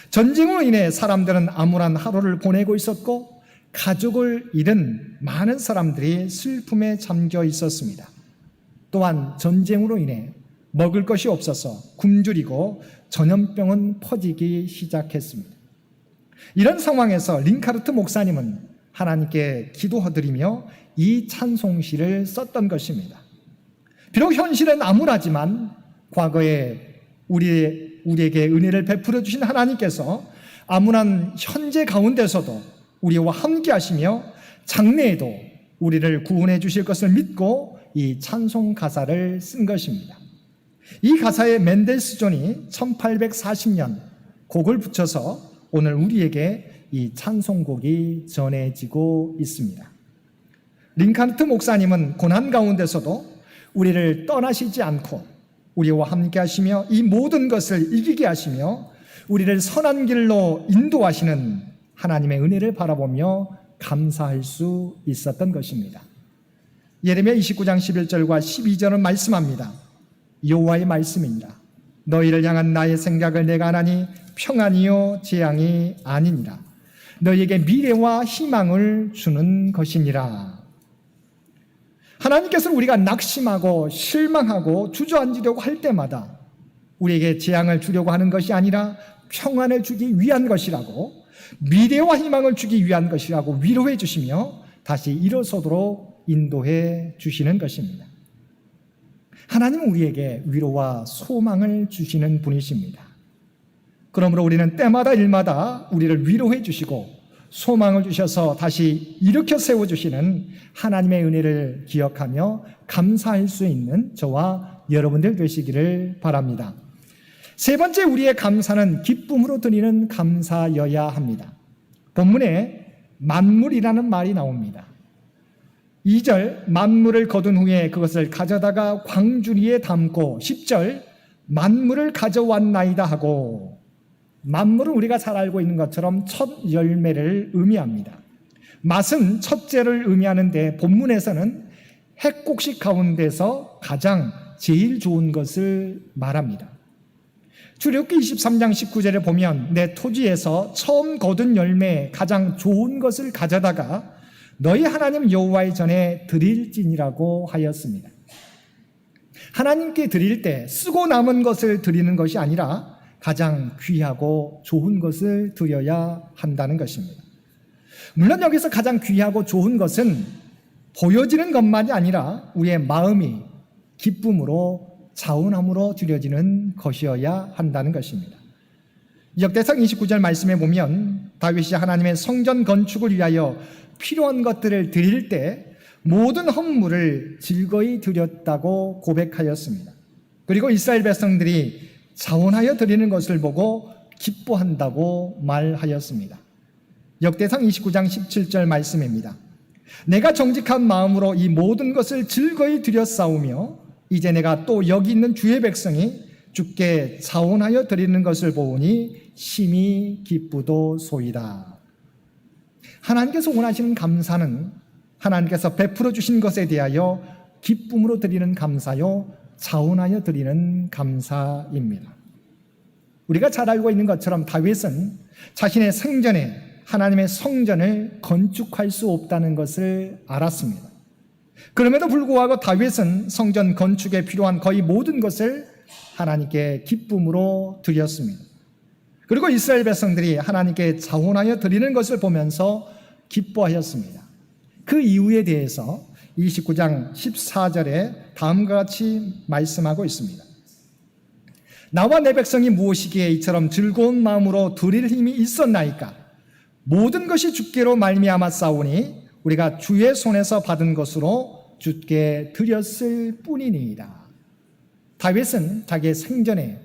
전쟁으로 인해 사람들은 암울한 하루를 보내고 있었고 가족을 잃은 많은 사람들이 슬픔에 잠겨 있었습니다. 또한 전쟁으로 인해 먹을 것이 없어서 굶주리고 전염병은 퍼지기 시작했습니다. 이런 상황에서 링카르트 목사님은 하나님께 기도드리며 이 찬송시를 썼던 것입니다. 비록 현실은 암울하지만 과거에 우리에게 은혜를 베풀어 주신 하나님께서 암울한 현재 가운데서도 우리와 함께 하시며 장래에도 우리를 구원해 주실 것을 믿고 이 찬송 가사를 쓴 것입니다. 이 가사에 멘델스존이 1840년 곡을 붙여서 오늘 우리에게 이 찬송곡이 전해지고 있습니다. 링카르트 목사님은 고난 가운데서도 우리를 떠나시지 않고 우리와 함께 하시며 이 모든 것을 이기게 하시며 우리를 선한 길로 인도하시는 하나님의 은혜를 바라보며 감사할 수 있었던 것입니다. 예레미야 29장 11절과 12절은 말씀합니다. 여호와의 말씀입니다. 너희를 향한 나의 생각을 내가 아나니 평안이요 재앙이 아니니라. 너희에게 미래와 희망을 주는 것이니라. 하나님께서는 우리가 낙심하고 실망하고 주저앉으려고 할 때마다 우리에게 재앙을 주려고 하는 것이 아니라 평안을 주기 위한 것이라고, 미래와 희망을 주기 위한 것이라고 위로해 주시며 다시 일어서도록 인도해 주시는 것입니다. 하나님은 우리에게 위로와 소망을 주시는 분이십니다. 그러므로 우리는 때마다 일마다 우리를 위로해 주시고 소망을 주셔서 다시 일으켜 세워주시는 하나님의 은혜를 기억하며 감사할 수 있는 저와 여러분들 되시기를 바랍니다. 세 번째, 우리의 감사는 기쁨으로 드리는 감사여야 합니다. 본문에 만물이라는 말이 나옵니다. 2절 만물을 거둔 후에 그것을 가져다가 광주리에 담고 10절 만물을 가져왔나이다 하고, 만물은 우리가 잘 알고 있는 것처럼 첫 열매를 의미합니다. 맛은 첫째를 의미하는데 본문에서는 핵곡식 가운데서 가장 제일 좋은 것을 말합니다. 출애굽기 23장 19절에 보면 내 토지에서 처음 거둔 열매 가장 좋은 것을 가져다가 너희 하나님 여호와의 전에 드릴지니라고 하였습니다. 하나님께 드릴 때 쓰고 남은 것을 드리는 것이 아니라 가장 귀하고 좋은 것을 드려야 한다는 것입니다. 물론 여기서 가장 귀하고 좋은 것은 보여지는 것만이 아니라 우리의 마음이 기쁨으로 자원함으로 드려지는 것이어야 한다는 것입니다. 역대상 29절 말씀에 보면 다윗이 하나님의 성전 건축을 위하여 필요한 것들을 드릴 때 모든 헌물을 즐거이 드렸다고 고백하였습니다. 그리고 이스라엘 백성들이 자원하여 드리는 것을 보고 기뻐한다고 말하였습니다. 역대상 29장 17절 말씀입니다. 내가 정직한 마음으로 이 모든 것을 즐거이 드렸사오며 이제 내가 또 여기 있는 주의 백성이 주께 자원하여 드리는 것을 보니 심히 기쁘도소이다. 하나님께서 원하시는 감사는 하나님께서 베풀어 주신 것에 대하여 기쁨으로 드리는 감사요, 자원하여 드리는 감사입니다. 우리가 잘 알고 있는 것처럼 다윗은 자신의 생전에 하나님의 성전을 건축할 수 없다는 것을 알았습니다. 그럼에도 불구하고 다윗은 성전 건축에 필요한 거의 모든 것을 하나님께 기쁨으로 드렸습니다. 그리고 이스라엘 백성들이 하나님께 자원하여 드리는 것을 보면서 기뻐하였습니다. 그 이유에 대해서 29장 14절에 다음과 같이 말씀하고 있습니다. 나와 내 백성이 무엇이기에 이처럼 즐거운 마음으로 드릴 힘이 있었나이까? 모든 것이 주께로 말미암아 싸우니 우리가 주의 손에서 받은 것으로 주께 드렸을 뿐이니이다. 다윗은 자기의 생전에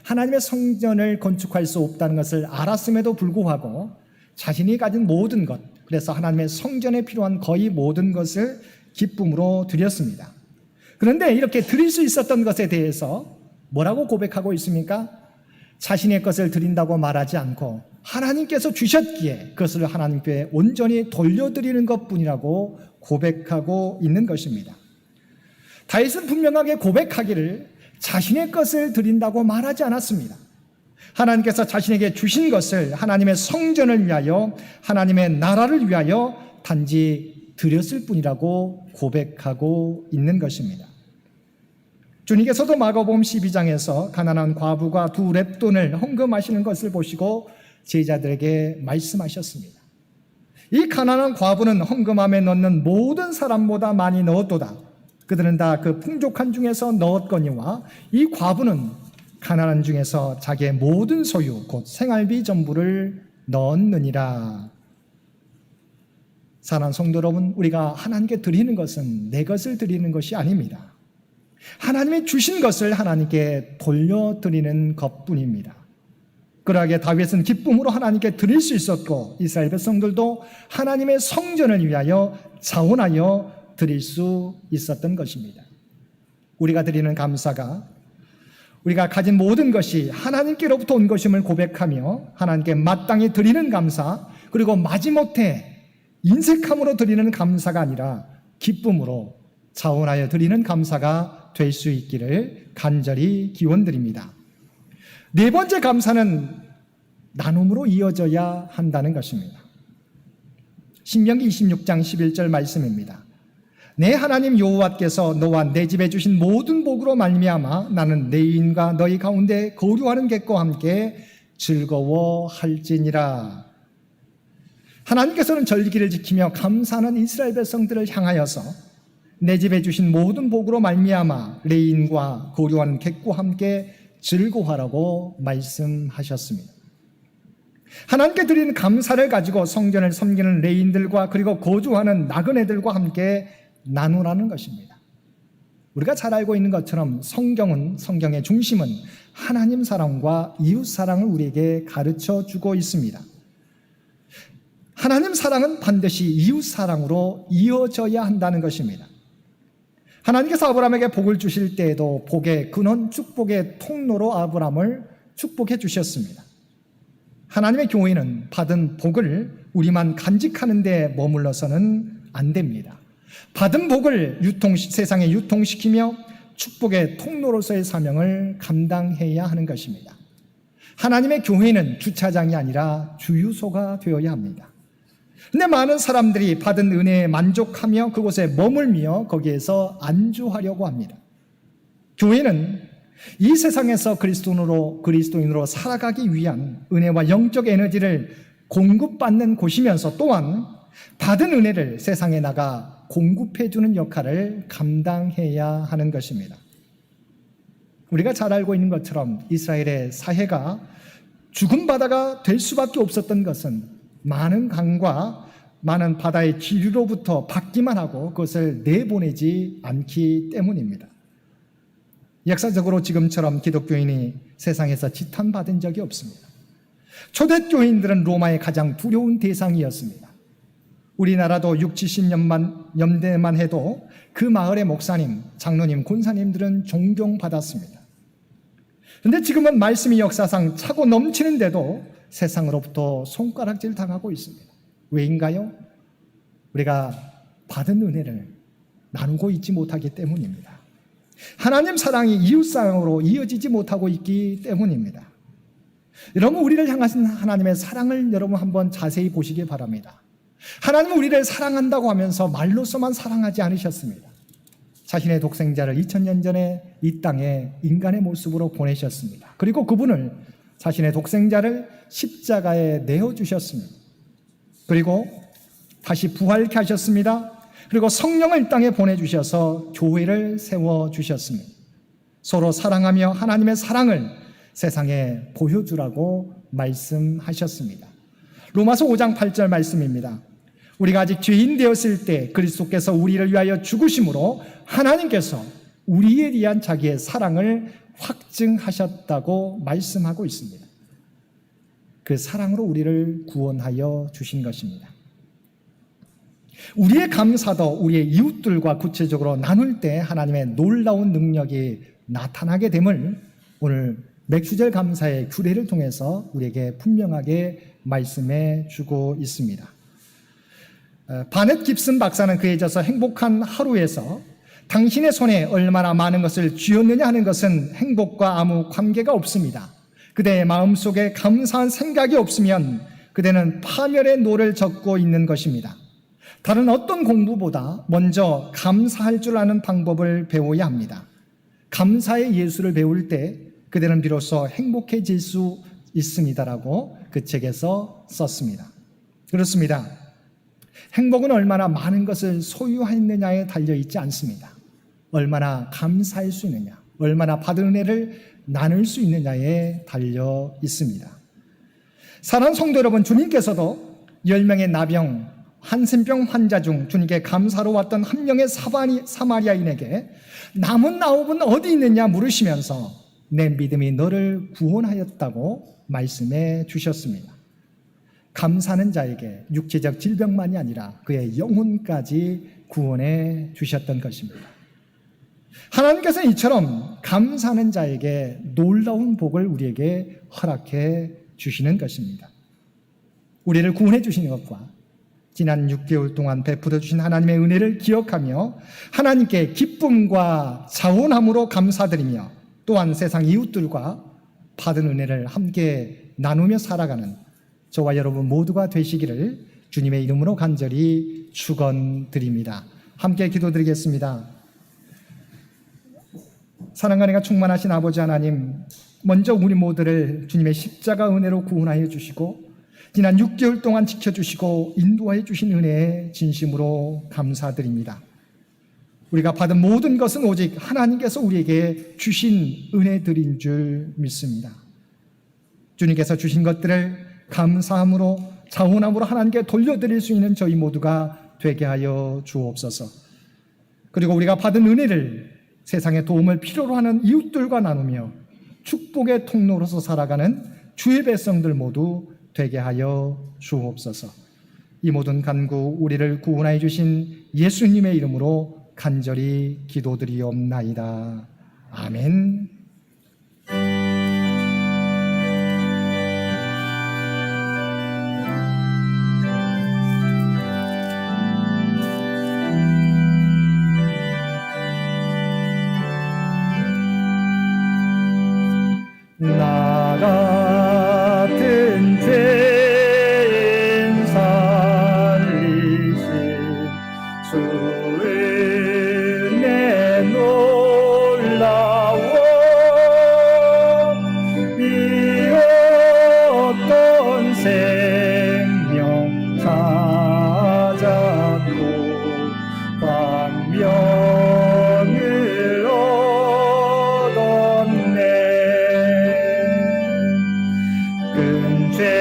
하나님의 성전을 건축할 수 없다는 것을 알았음에도 불구하고 자신이 가진 모든 것, 그래서 하나님의 성전에 필요한 거의 모든 것을 기쁨으로 드렸습니다. 그런데 이렇게 드릴 수 있었던 것에 대해서 뭐라고 고백하고 있습니까? 자신의 것을 드린다고 말하지 않고 하나님께서 주셨기에 그것을 하나님께 온전히 돌려드리는 것뿐이라고 고백하고 있는 것입니다. 다윗은 분명하게 고백하기를 자신의 것을 드린다고 말하지 않았습니다. 하나님께서 자신에게 주신 것을 하나님의 성전을 위하여, 하나님의 나라를 위하여 단지 드렸을 뿐이라고 고백하고 있는 것입니다. 주님께서도 마가복음 12장에서 가난한 과부가 2 렙돈을 헌금하시는 것을 보시고 제자들에게 말씀하셨습니다. 이 가난한 과부는 헌금함에 넣는 모든 사람보다 많이 넣었도다. 그들은 다 그 풍족한 중에서 넣었거니와 이 과부는 가난한 중에서 자기의 모든 소유 곧 생활비 전부를 넣었느니라. 사랑하는 성도 여러분, 우리가 하나님께 드리는 것은 내 것을 드리는 것이 아닙니다. 하나님이 주신 것을 하나님께 돌려드리는 것뿐입니다. 그러하게 다윗은 기쁨으로 하나님께 드릴 수 있었고 이스라엘 백성들도 하나님의 성전을 위하여 자원하여 드릴 수 있었던 것입니다. 우리가 드리는 감사가 우리가 가진 모든 것이 하나님께로부터 온 것임을 고백하며 하나님께 마땅히 드리는 감사, 그리고 마지못해 인색함으로 드리는 감사가 아니라 기쁨으로 자원하여 드리는 감사가 될 수 있기를 간절히 기원드립니다. 네 번째 감사는 나눔으로 이어져야 한다는 것입니다. 신명기 26장 11절 말씀입니다. 내 하나님 여호와께서 너와 내 집에 주신 모든 복으로 말미암아 나는 내 인과 너희 가운데 거류하는 객과 함께 즐거워할지니라. 하나님께서는 절기를 지키며 감사하는 이스라엘 백성들을 향하여서 내 집에 주신 모든 복으로 말미암아 레인과 거류하는 객과 함께 즐거워하라고 말씀하셨습니다. 하나님께 드리는 감사를 가지고 성전을 섬기는 레인들과 그리고 거주하는 나그네들과 함께 나누라는 것입니다. 우리가 잘 알고 있는 것처럼 성경의 중심은 하나님 사랑과 이웃 사랑을 우리에게 가르쳐 주고 있습니다. 하나님 사랑은 반드시 이웃 사랑으로 이어져야 한다는 것입니다. 하나님께서 아브라함에게 복을 주실 때에도 복의 근원, 축복의 통로로 아브라함을 축복해 주셨습니다. 하나님의 교회는 받은 복을 우리만 간직하는 데 머물러서는 안 됩니다. 받은 복을 세상에 유통시키며 축복의 통로로서의 사명을 감당해야 하는 것입니다. 하나님의 교회는 주차장이 아니라 주유소가 되어야 합니다. 근데 많은 사람들이 받은 은혜에 만족하며 그곳에 머물며 거기에서 안주하려고 합니다. 교회는 이 세상에서 그리스도인으로 살아가기 위한 은혜와 영적 에너지를 공급받는 곳이면서 또한 받은 은혜를 세상에 나가 공급해주는 역할을 감당해야 하는 것입니다. 우리가 잘 알고 있는 것처럼 이스라엘의 사회가 죽은 바다가 될 수밖에 없었던 것은 많은 강과 많은 바다의 기류로부터 받기만 하고 그것을 내보내지 않기 때문입니다. 역사적으로 지금처럼 기독교인이 세상에서 지탄받은 적이 없습니다. 초대교인들은 로마의 가장 두려운 대상이었습니다. 우리나라도 60, 70년대만 해도 그 마을의 목사님, 장로님, 권사님들은 존경받았습니다. 그런데 지금은 말씀이 역사상 차고 넘치는데도 세상으로부터 손가락질 당하고 있습니다. 왜인가요? 우리가 받은 은혜를 나누고 있지 못하기 때문입니다. 하나님 사랑이 이웃 사랑으로 이어지지 못하고 있기 때문입니다. 여러분, 우리를 향하신 하나님의 사랑을 여러분 한번 자세히 보시기 바랍니다. 하나님은 우리를 사랑한다고 하면서 말로서만 사랑하지 않으셨습니다. 자신의 독생자를 2000년 전에 이 땅에 인간의 모습으로 보내셨습니다. 그리고 그분을 자신의 독생자를 십자가에 내어주셨습니다. 그리고 다시 부활케 하셨습니다. 그리고 성령을 이 땅에 보내주셔서 교회를 세워주셨습니다. 서로 사랑하며 하나님의 사랑을 세상에 보여주라고 말씀하셨습니다. 로마서 5장 8절 말씀입니다. 우리가 아직 죄인 되었을 때 그리스도께서 우리를 위하여 죽으심으로 하나님께서 우리에 대한 자기의 사랑을 확증하셨다고 말씀하고 있습니다. 그 사랑으로 우리를 구원하여 주신 것입니다. 우리의 감사도 우리의 이웃들과 구체적으로 나눌 때 하나님의 놀라운 능력이 나타나게 됨을 오늘 맥주절 감사의 규례를 통해서 우리에게 분명하게 말씀해 주고 있습니다. 바넷 깁슨 박사는 그에 져서 행복한 하루에서 당신의 손에 얼마나 많은 것을 쥐었느냐 하는 것은 행복과 아무 관계가 없습니다. 그대의 마음속에 감사한 생각이 없으면 그대는 파멸의 노를 젓고 있는 것입니다. 다른 어떤 공부보다 먼저 감사할 줄 아는 방법을 배워야 합니다. 감사의 예수를 배울 때 그대는 비로소 행복해질 수 있습니다라고 그 책에서 썼습니다. 그렇습니다. 행복은 얼마나 많은 것을 소유했느냐에 달려있지 않습니다. 얼마나 감사할 수 있느냐, 얼마나 받은 은혜를 나눌 수 있느냐에 달려 있습니다. 사랑하는 성도 여러분, 주님께서도 10명의 나병, 한센병 환자 중 주님께 감사로 왔던 한 명의 사마리아인에게 남은 9은 어디 있느냐 물으시면서 내 믿음이 너를 구원하였다고 말씀해 주셨습니다. 감사하는 자에게 육체적 질병만이 아니라 그의 영혼까지 구원해 주셨던 것입니다. 하나님께서는 이처럼 감사하는 자에게 놀라운 복을 우리에게 허락해 주시는 것입니다. 우리를 구원해 주시는 것과 지난 6개월 동안 베풀어 주신 하나님의 은혜를 기억하며 하나님께 기쁨과 자원함으로 감사드리며 또한 세상 이웃들과 받은 은혜를 함께 나누며 살아가는 저와 여러분 모두가 되시기를 주님의 이름으로 간절히 축원드립니다. 함께 기도드리겠습니다. 사랑과 은혜가 충만하신 아버지 하나님, 먼저 우리 모두를 주님의 십자가 은혜로 구원하여 주시고 지난 6개월 동안 지켜주시고 인도하여 주신 은혜에 진심으로 감사드립니다. 우리가 받은 모든 것은 오직 하나님께서 우리에게 주신 은혜들인 줄 믿습니다. 주님께서 주신 것들을 감사함으로 자원함으로 하나님께 돌려드릴 수 있는 저희 모두가 되게 하여 주옵소서. 그리고 우리가 받은 은혜를 세상에 도움을 필요로 하는 이웃들과 나누며 축복의 통로로서 살아가는 주의 백성들 모두 되게 하여 주옵소서. 이 모든 간구 우리를 구원하여 주신 예수님의 이름으로 간절히 기도드리옵나이다. 아멘. 나 같은 죄인 살리신 주 은혜 놀라워 이 어떤 생명 찾았고 광명을 얻었네. 큰 죄악에서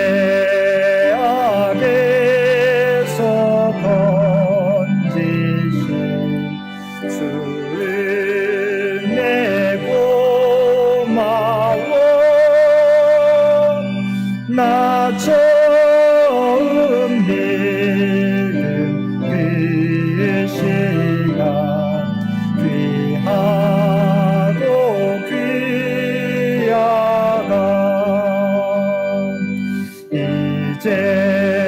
건지신 주 은혜 고마워. 나 처음 믿은 그 시간 귀하고 귀하다.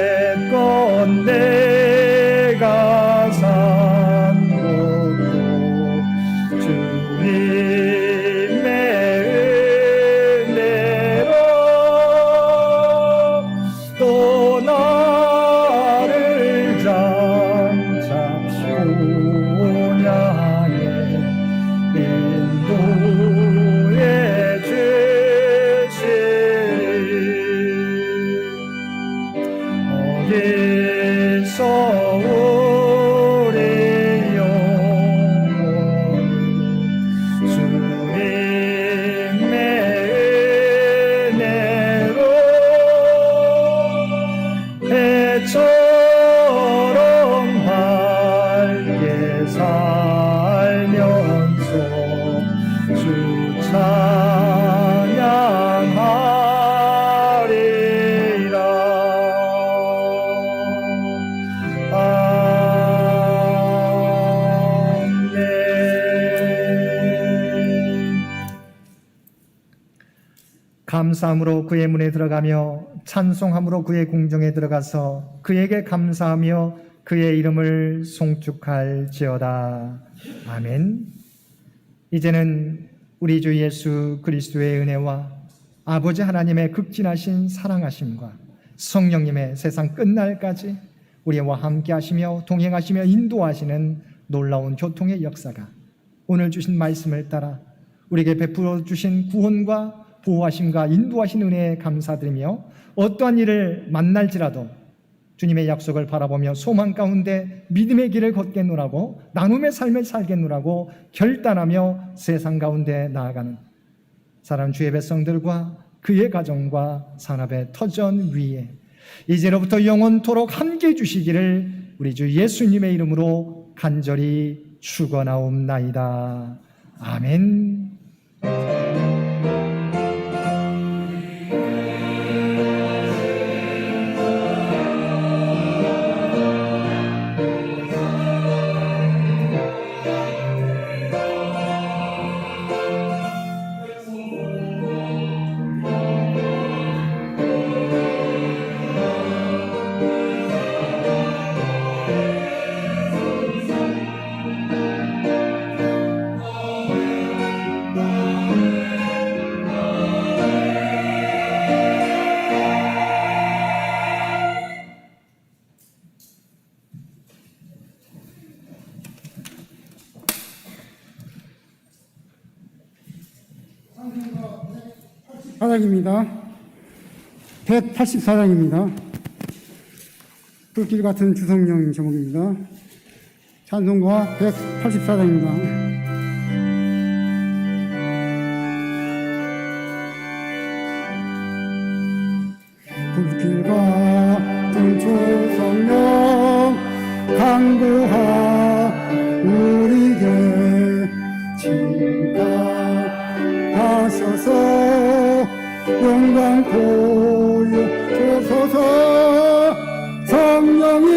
이제껏 내가 산 곳도 주님의 은혜로 감사함으로 그의 문에 들어가며 찬송함으로 그의 궁정에 들어가서 그에게 감사하며 그의 이름을 송축할지어다. 아멘. 이제는 우리 주 예수 그리스도의 은혜와 아버지 하나님의 극진하신 사랑하심과 성령님의 세상 끝날까지 우리와 함께 하시며 동행하시며 인도하시는 놀라운 교통의 역사가 오늘 주신 말씀을 따라 우리에게 베풀어 주신 구원과 보호하심과 인도하신 은혜에 감사드리며 어떠한 일을 만날지라도 주님의 약속을 바라보며 소망 가운데 믿음의 길을 걷겠노라고 나눔의 삶을 살겠노라고 결단하며 세상 가운데 나아가는 사랑 주의 백성들과 그의 가정과 산업의 터전 위에 이제로부터 영원토록 함께 해주시기를 우리 주 예수님의 이름으로 간절히 축원하옵나이다. 아멘. 사장입니다. 184장입니다. 불길 같은 주성령 제목입니다. 찬송가 184장입니다. 불길 같은 주성령 강구하 우리에게 진가하셔서 영광 보여주소서. 성령이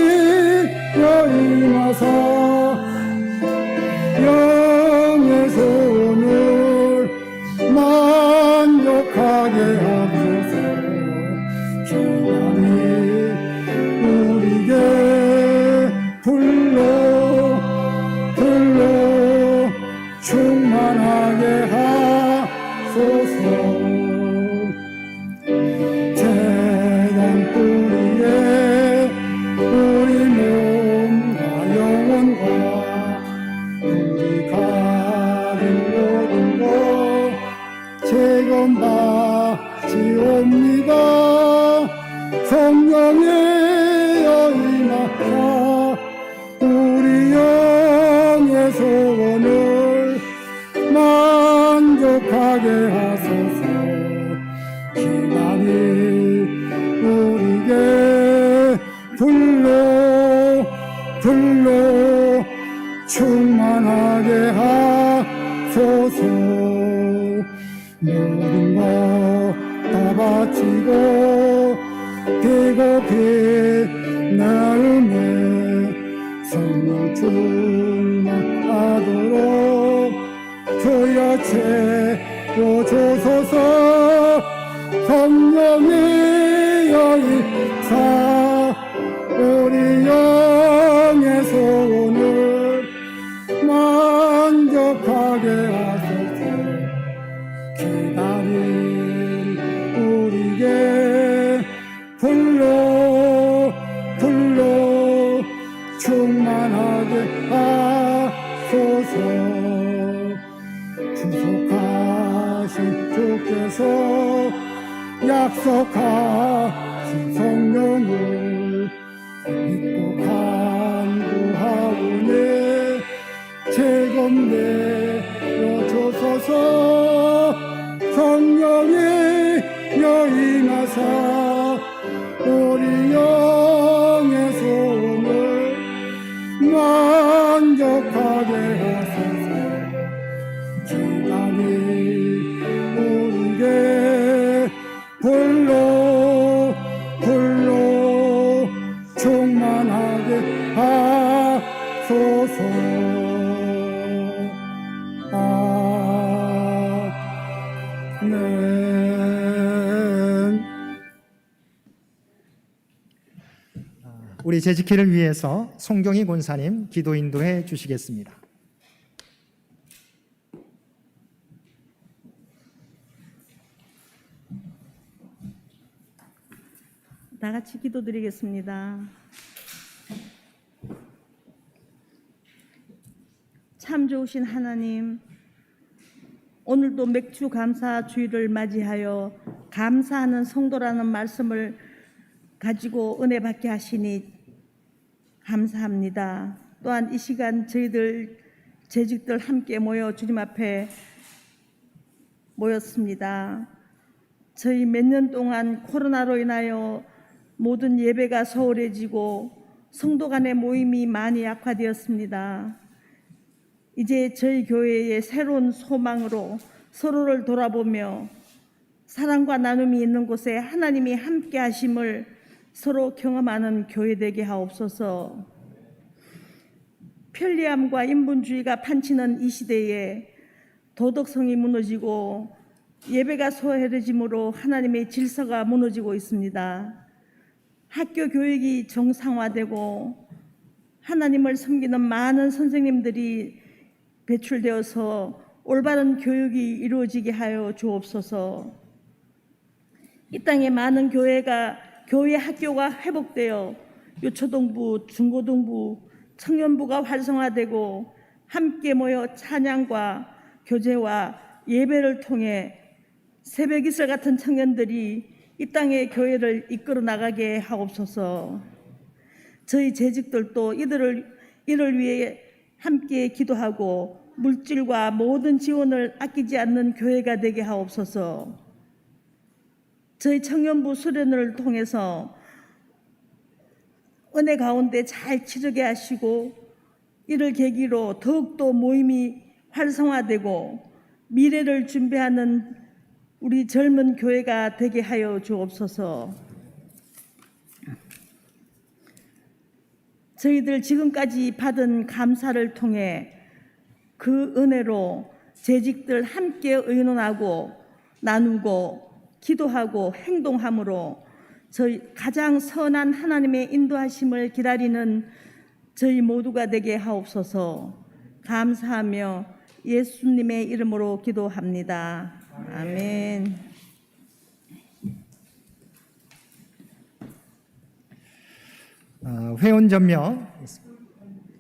여임하사 영의 손을 만족하게 하소서. 기만이 우리에게 불러 충만하게 하소서. 재단 뿌리에 우리 몸과 영혼과 우리 가진 모든 것 재건받지옵니다. 성령의 여임하사 우리 영의 소원을 만족하게 하소서. 기만이 우리에게 불러 충만하게 하소서. 모든 것 다 바치고 비고피 나름에 성령 충만하도록 주여 채워주소서. 성령이 여기사 우리 영의 소원을 만족하게 하소서. 기다린 우리에게 불러 충만하게 하소서. 구속하신 주께서 약속하신 성령을 믿고 간구하오니 재검내어 주소서. 성령이 여임하사 우리 영의 소원을 만족하게 하소서. 기다린 우리에게 불러 충만하게 하소서. 아멘. 우리 재직회를 위해서 송경희 권사님 기도 인도해 주시겠습니다. 다 같이 기도드리겠습니다. 참 좋으신 하나님, 오늘도 맥주 감사 주일을 맞이하여 감사하는 성도라는 말씀을 가지고 은혜 받게 하시니 감사합니다. 또한 이 시간 저희들 재직들 함께 모여 주님 앞에 모였습니다. 저희 몇 년 동안 코로나로 인하여 모든 예배가 소홀해지고 성도 간의 모임이 많이 약화되었습니다. 이제 저희 교회의 새로운 소망으로 서로를 돌아보며 사랑과 나눔이 있는 곳에 하나님이 함께 하심을 서로 경험하는 교회 되게 하옵소서. 편리함과 인본주의가 판치는 이 시대에 도덕성이 무너지고 예배가 소홀해짐으로 하나님의 질서가 무너지고 있습니다. 학교 교육이 정상화되고 하나님을 섬기는 많은 선생님들이 배출되어서 올바른 교육이 이루어지게 하여 주옵소서. 이 땅에 많은 교회 학교가 회복되어 유초동부, 중고등부, 청년부가 활성화되고 함께 모여 찬양과 교제와 예배를 통해 새벽 이슬 같은 청년들이 이 땅의 교회를 이끌어 나가게 하옵소서. 저희 재직들도 이를 위해 함께 기도하고 물질과 모든 지원을 아끼지 않는 교회가 되게 하옵소서. 저희 청년부 수련을 통해서 은혜 가운데 잘 치르게 하시고 이를 계기로 더욱더 모임이 활성화되고 미래를 준비하는 우리 젊은 교회가 되게 하여 주옵소서. 저희들 지금까지 받은 감사를 통해 그 은혜로 재직들 함께 의논하고 나누고 기도하고 행동함으로 저희 가장 선한 하나님의 인도하심을 기다리는 저희 모두가 되게 하옵소서. 감사하며 예수님의 이름으로 기도합니다. 아멘. 회원 전명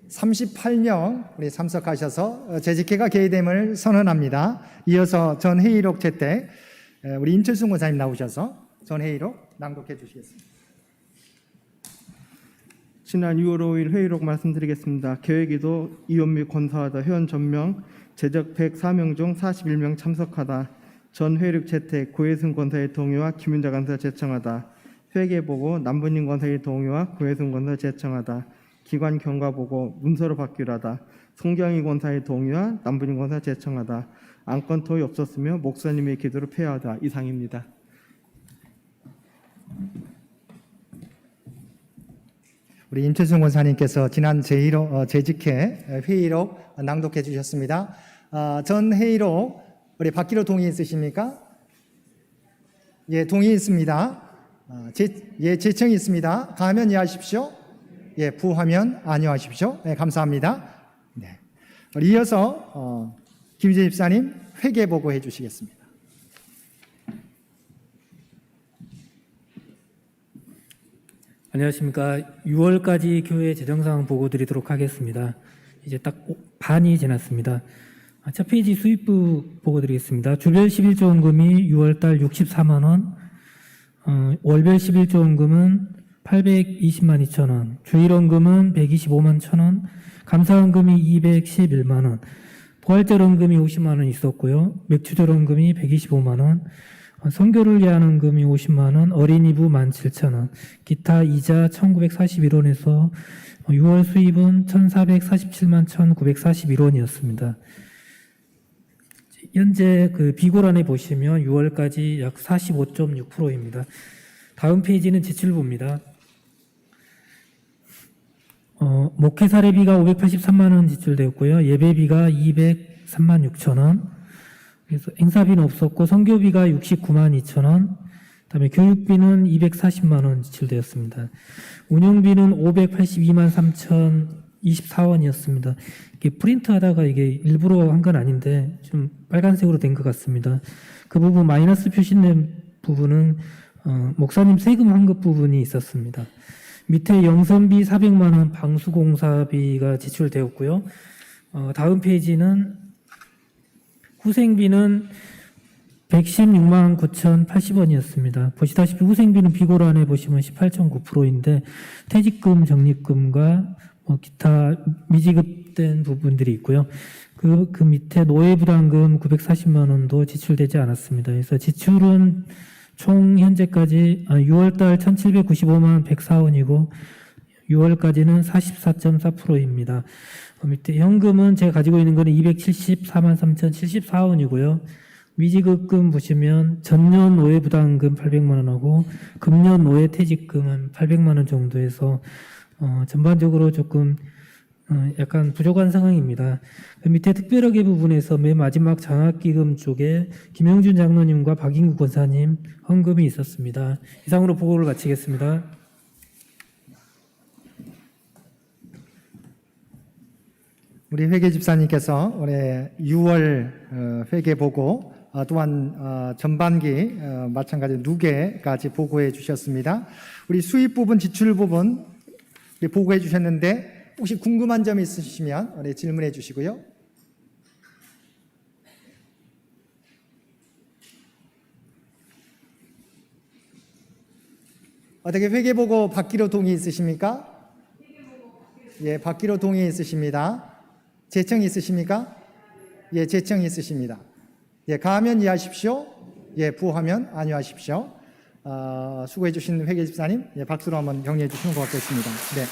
38명 우리 참석하셔서 재직회가 개의됨을 선언합니다. 이어서 전 회의록 채택 우리 임철순 권사님 나오셔서 전 회의록 낭독해 주시겠습니다. 지난 6월 5일 회의록 말씀드리겠습니다. 계획이도 이원미 권사하다 회원 전명 재적 104명 중 41명 참석하다. 전 회의록 채택 고혜승 권사의 동의와 김윤자 권사 제청하다. 회계보고 남분인 권사의 동의와 고혜승 권사 제청하다. 기관 경과보고 문서로 받기로하다. 송경희 권사의 동의와 남분인 권사 제청하다. 안건 토의 없었으며 목사님의 기도로 폐하다. 이상입니다. 우리 임철순 권사님께서 지난 재직회 회의록 낭독해 주셨습니다. 전 회의록 우리 받기로 동의 있으십니까? 예, 동의 있습니다. 제청이 있습니다. 가면 이해하십시오. 예, 부하면 아니하십시오. 네, 감사합니다. 네. 이어서 김재 집사님 회계 보고해 주시겠습니다. 안녕하십니까. 6월까지 교회 재정상 보고 드리도록 하겠습니다. 이제 딱 반이 지났습니다. 첫 페이지 수입부 보고 드리겠습니다. 주별 11조 원금이 6월달 64만 원, 월별 11조 원금은 820만 2천 원, 주일원금은 125만 1천 원, 감사원금이 211만 원, 부활절원금이 50만 원 있었고요. 맥주절원금이 125만 원, 선교를 위한 원금이 50만 원, 어린이부 17,000원, 기타 이자 1,941원에서 6월 수입은 1,447만 1,941원이었습니다. 현재 그 비고란에 보시면 6월까지 약 45.6%입니다. 다음 페이지는 지출부입니다. 목회 사례비가 583만 원 지출되었고요. 예배비가 203만 6천 원. 그래서 행사비는 없었고 선교비가 69만 2천 원, 그다음에 교육비는 240만 원 지출되었습니다. 운영비는 582만 3,024원이었습니다. 이게 프린트하다가 이게 일부러 한 건 아닌데 좀 빨간색으로 된 것 같습니다. 그 부분 마이너스 표시된 부분은 목사님 세금 환급 부분이 있었습니다. 밑에 영선비 400만 원 방수공사비가 지출되었고요. 다음 페이지는 후생비는 116만 9,080원이었습니다. 보시다시피 후생비는 비고란에 보시면 18.9%인데 퇴직금, 적립금과 기타 미지급된 부분들이 있고요. 그 밑에 노예부담금 940만 원도 지출되지 않았습니다. 그래서 지출은 총 현재까지 6월달 1,795만 104원이고 6월까지는 44.4%입니다. 밑에 현금은 제가 가지고 있는 거는 274만 3,074원이고요. 미지급금 보시면 전년 노예 부담금 800만 원하고 금년 노예 퇴직금은 800만 원 정도 해서 전반적으로 조금 약간 부족한 상황입니다. 그 밑에 특별하게 부분에서 맨 마지막 장학기금 쪽에 김영준 장로님과 박인구 권사님 헌금이 있었습니다. 이상으로 보고를 마치겠습니다. 우리 회계 집사님께서 올해 6월 회계 보고 또한 전반기 마찬가지 누계까지 보고해 주셨습니다. 우리 수입 부분, 지출 부분 우리 보고해 주셨는데 혹시 궁금한 점 있으시면 우리 질문해 주시고요. 어떻게 회계 보고 받기로 동의 있으십니까? 예, 받기로 동의 있으십니다. 재청 있으십니까? 예, 재청 있으십니다. 예, 가하면 이해하십시오. 예, 부하면 안유하십시오. 수고해 주신 회계 집사님, 예, 박수로 한번 격려해 주시면 고맙겠습니다. 네.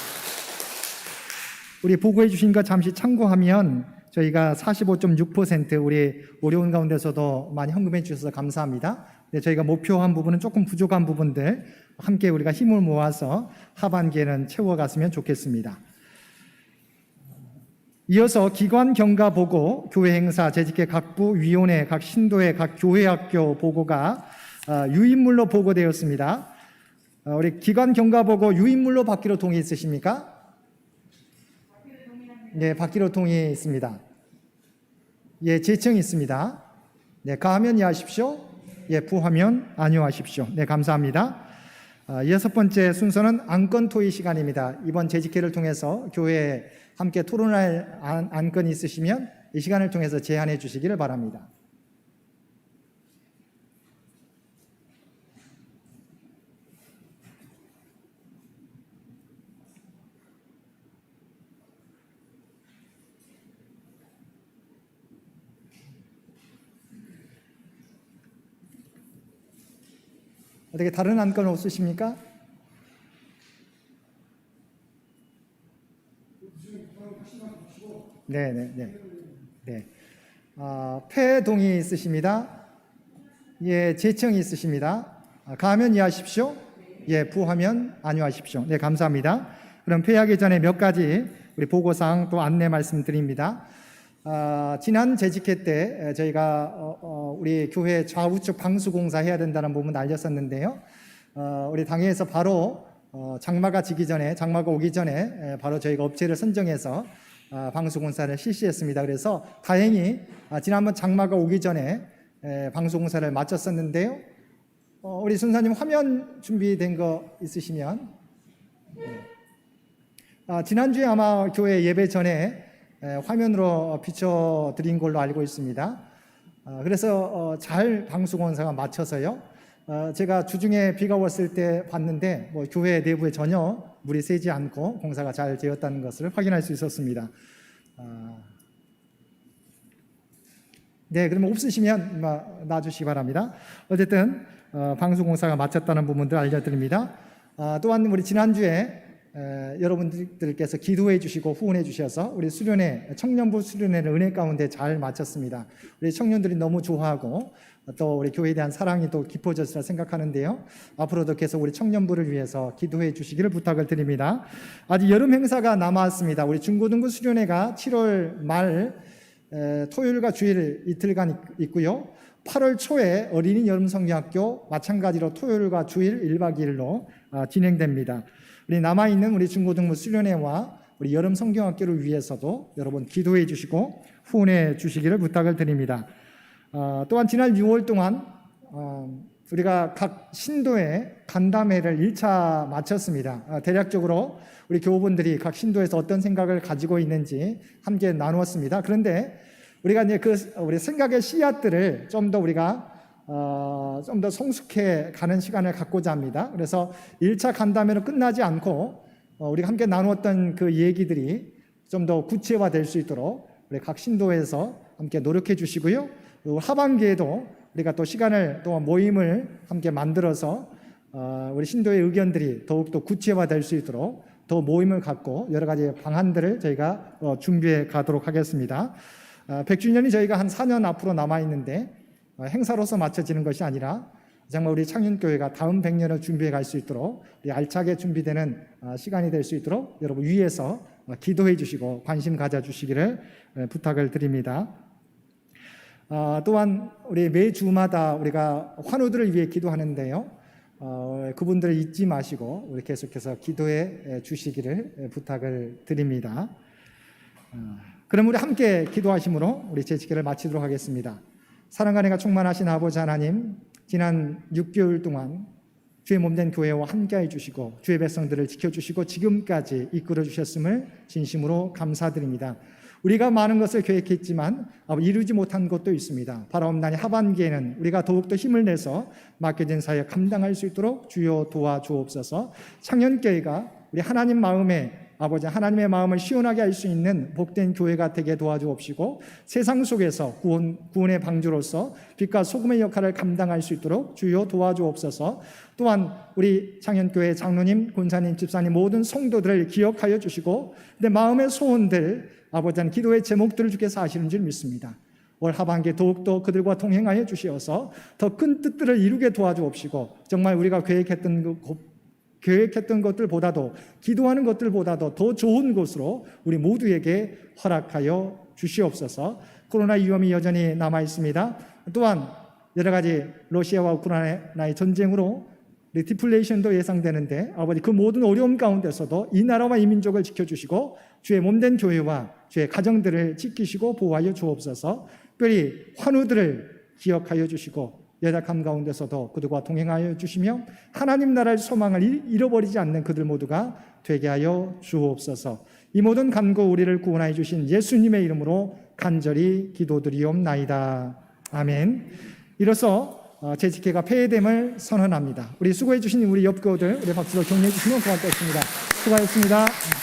우리 보고해 주신 거 잠시 참고하면 저희가 45.6% 우리 어려운 가운데서도 많이 헌금해 주셔서 감사합니다. 네, 저희가 목표한 부분은 조금 부족한 부분들 함께 우리가 힘을 모아서 하반기에는 채워갔으면 좋겠습니다. 이어서 기관 경과 보고, 교회 행사, 재직계 각부, 위원회, 각 신도의 각 교회 학교 보고가 유인물로 보고되었습니다. 우리 기관 경과 보고 유인물로 받기로 동의 있으십니까? 네, 받기로 동의 있습니다. 예, 재청 있습니다. 네, 가하면 이해하십시오. 예, 부하면 안유하십시오. 네, 감사합니다. 여섯 번째 순서는 안건 토의 시간입니다. 이번 재직회를 통해서 교회에 함께 토론할 안건이 있으시면 이 시간을 통해서 제안해 주시기를 바랍니다. 어떻게 다른 안건 없으십니까? 네. 폐 동의 있으십니다. 예, 재청이 있으십니다. 가하면 이해하십시오. 예, 부하면 안유하십시오. 네, 감사합니다. 그럼 폐하기 전에 몇 가지 우리 보고사항 또 안내 말씀드립니다. 지난 재직회 때 저희가 우리 교회 좌우측 방수공사 해야 된다는 부분 알렸었는데요. 우리 당회에서 바로 장마가 오기 전에 바로 저희가 업체를 선정해서 방수공사를 실시했습니다. 그래서 다행히 지난번 장마가 오기 전에 방수공사를 마쳤었는데요. 우리 순사님 화면 준비된 거 있으시면 지난주에 아마 교회 예배 전에 화면으로 비춰드린 걸로 알고 있습니다. 그래서 잘 방수공사가 마쳐서요. 제가 주중에 비가 왔을 때 봤는데 교회 내부에 전혀 물이 새지 않고 공사가 잘 되었다는 것을 확인할 수 있었습니다. 네, 그러면 없으시면 놔주시기 바랍니다. 어쨌든 방수공사가 마쳤다는 부분들 알려드립니다. 또한 우리 지난주에 여러분들께서 기도해 주시고 후원해 주셔서 우리 수련회, 청년부 수련회를 은혜 가운데 잘 마쳤습니다. 우리 청년들이 너무 좋아하고 또 우리 교회에 대한 사랑이 또 깊어졌으라 생각하는데요. 앞으로도 계속 우리 청년부를 위해서 기도해 주시기를 부탁을 드립니다. 아직 여름 행사가 남았습니다. 우리 중고등부 수련회가 7월 말 토요일과 주일 이틀간 있고요. 8월 초에 어린이 여름성경학교 마찬가지로 토요일과 주일 1박 2일로 진행됩니다. 우리 남아있는 우리 중고등부 수련회와 우리 여름성경학교를 위해서도 여러분 기도해 주시고 후원해 주시기를 부탁을 드립니다. 또한 지난 6월 동안 우리가 각 신도의 간담회를 1차 마쳤습니다. 대략적으로 우리 교우분들이 각 신도에서 어떤 생각을 가지고 있는지 함께 나누었습니다. 그런데 우리가 이제 우리 생각의 씨앗들을 좀 더 우리가 좀 더 성숙해 가는 시간을 갖고자 합니다. 그래서 1차 간담회로 끝나지 않고 우리가 함께 나누었던 그 얘기들이 좀 더 구체화될 수 있도록 우리 각 신도에서 함께 노력해 주시고요. 하반기에도 우리가 또 시간을 또 모임을 함께 만들어서 우리 신도의 의견들이 더욱더 구체화될 수 있도록 더 모임을 갖고 여러 가지 방안들을 저희가 준비해 가도록 하겠습니다. 100주년이 저희가 한 4년 앞으로 남아 있는데 행사로서 맞춰지는 것이 아니라 정말 우리 창윤교회가 다음 100년을 준비해 갈 수 있도록 우리 알차게 준비되는 시간이 될 수 있도록 여러분 위에서 기도해 주시고 관심 가져 주시기를 부탁을 드립니다. 또한 우리 매주마다 우리가 환우들을 위해 기도하는데요. 그분들을 잊지 마시고 우리 계속해서 기도해 주시기를 부탁을 드립니다. 그럼 우리 함께 기도하심으로 우리 제 직회를 마치도록 하겠습니다. 사랑과 은혜가 충만하신 아버지 하나님, 지난 6개월 동안 주의 몸된 교회와 함께해 주시고 주의 백성들을 지켜주시고 지금까지 이끌어 주셨음을 진심으로 감사드립니다. 우리가 많은 것을 계획했지만 이루지 못한 것도 있습니다. 바라옵나니 하반기에는 우리가 더욱더 힘을 내서 맡겨진 사역 감당할 수 있도록 주여 도와주옵소서. 창년교회가 우리 하나님 마음에 아버지 하나님의 마음을 시원하게 할 수 있는 복된 교회가 되게 도와주옵시고 세상 속에서 구원의 방주로서 빛과 소금의 역할을 감당할 수 있도록 주여 도와주옵소서. 또한 우리 창현교회 장로님, 권사님, 집사님 모든 성도들을 기억하여 주시고 내 마음의 소원들 아버지 기도의 제목들을 주께서 아시는 줄 믿습니다. 올 하반기에 더욱더 그들과 동행하여 주시어서 더 큰 뜻들을 이루게 도와주옵시고 정말 우리가 계획했던 것들보다도 기도하는 것들보다도 더 좋은 곳으로 우리 모두에게 허락하여 주시옵소서. 코로나 위험이 여전히 남아 있습니다. 또한 여러 가지 러시아와 우크라이나의 전쟁으로 디플레이션도 예상되는데 아버지 그 모든 어려움 가운데서도 이 나라와 이 민족을 지켜주시고 주의 몸된 교회와 주의 가정들을 지키시고 보호하여 주옵소서. 특별히 환우들을 기억하여 주시고 연약함 가운데서도 그들과 동행하여 주시며 하나님 나라의 소망을 잃어버리지 않는 그들 모두가 되게 하여 주옵소서. 이 모든 간구 우리를 구원하여 주신 예수님의 이름으로 간절히 기도드리옵나이다. 아멘. 이로써 제 직회가 폐회됨을 선언합니다. 우리 수고해 주신 우리 옆교우들 우리 박수로 격려해 주시면 고맙겠습니다. 수고하셨습니다.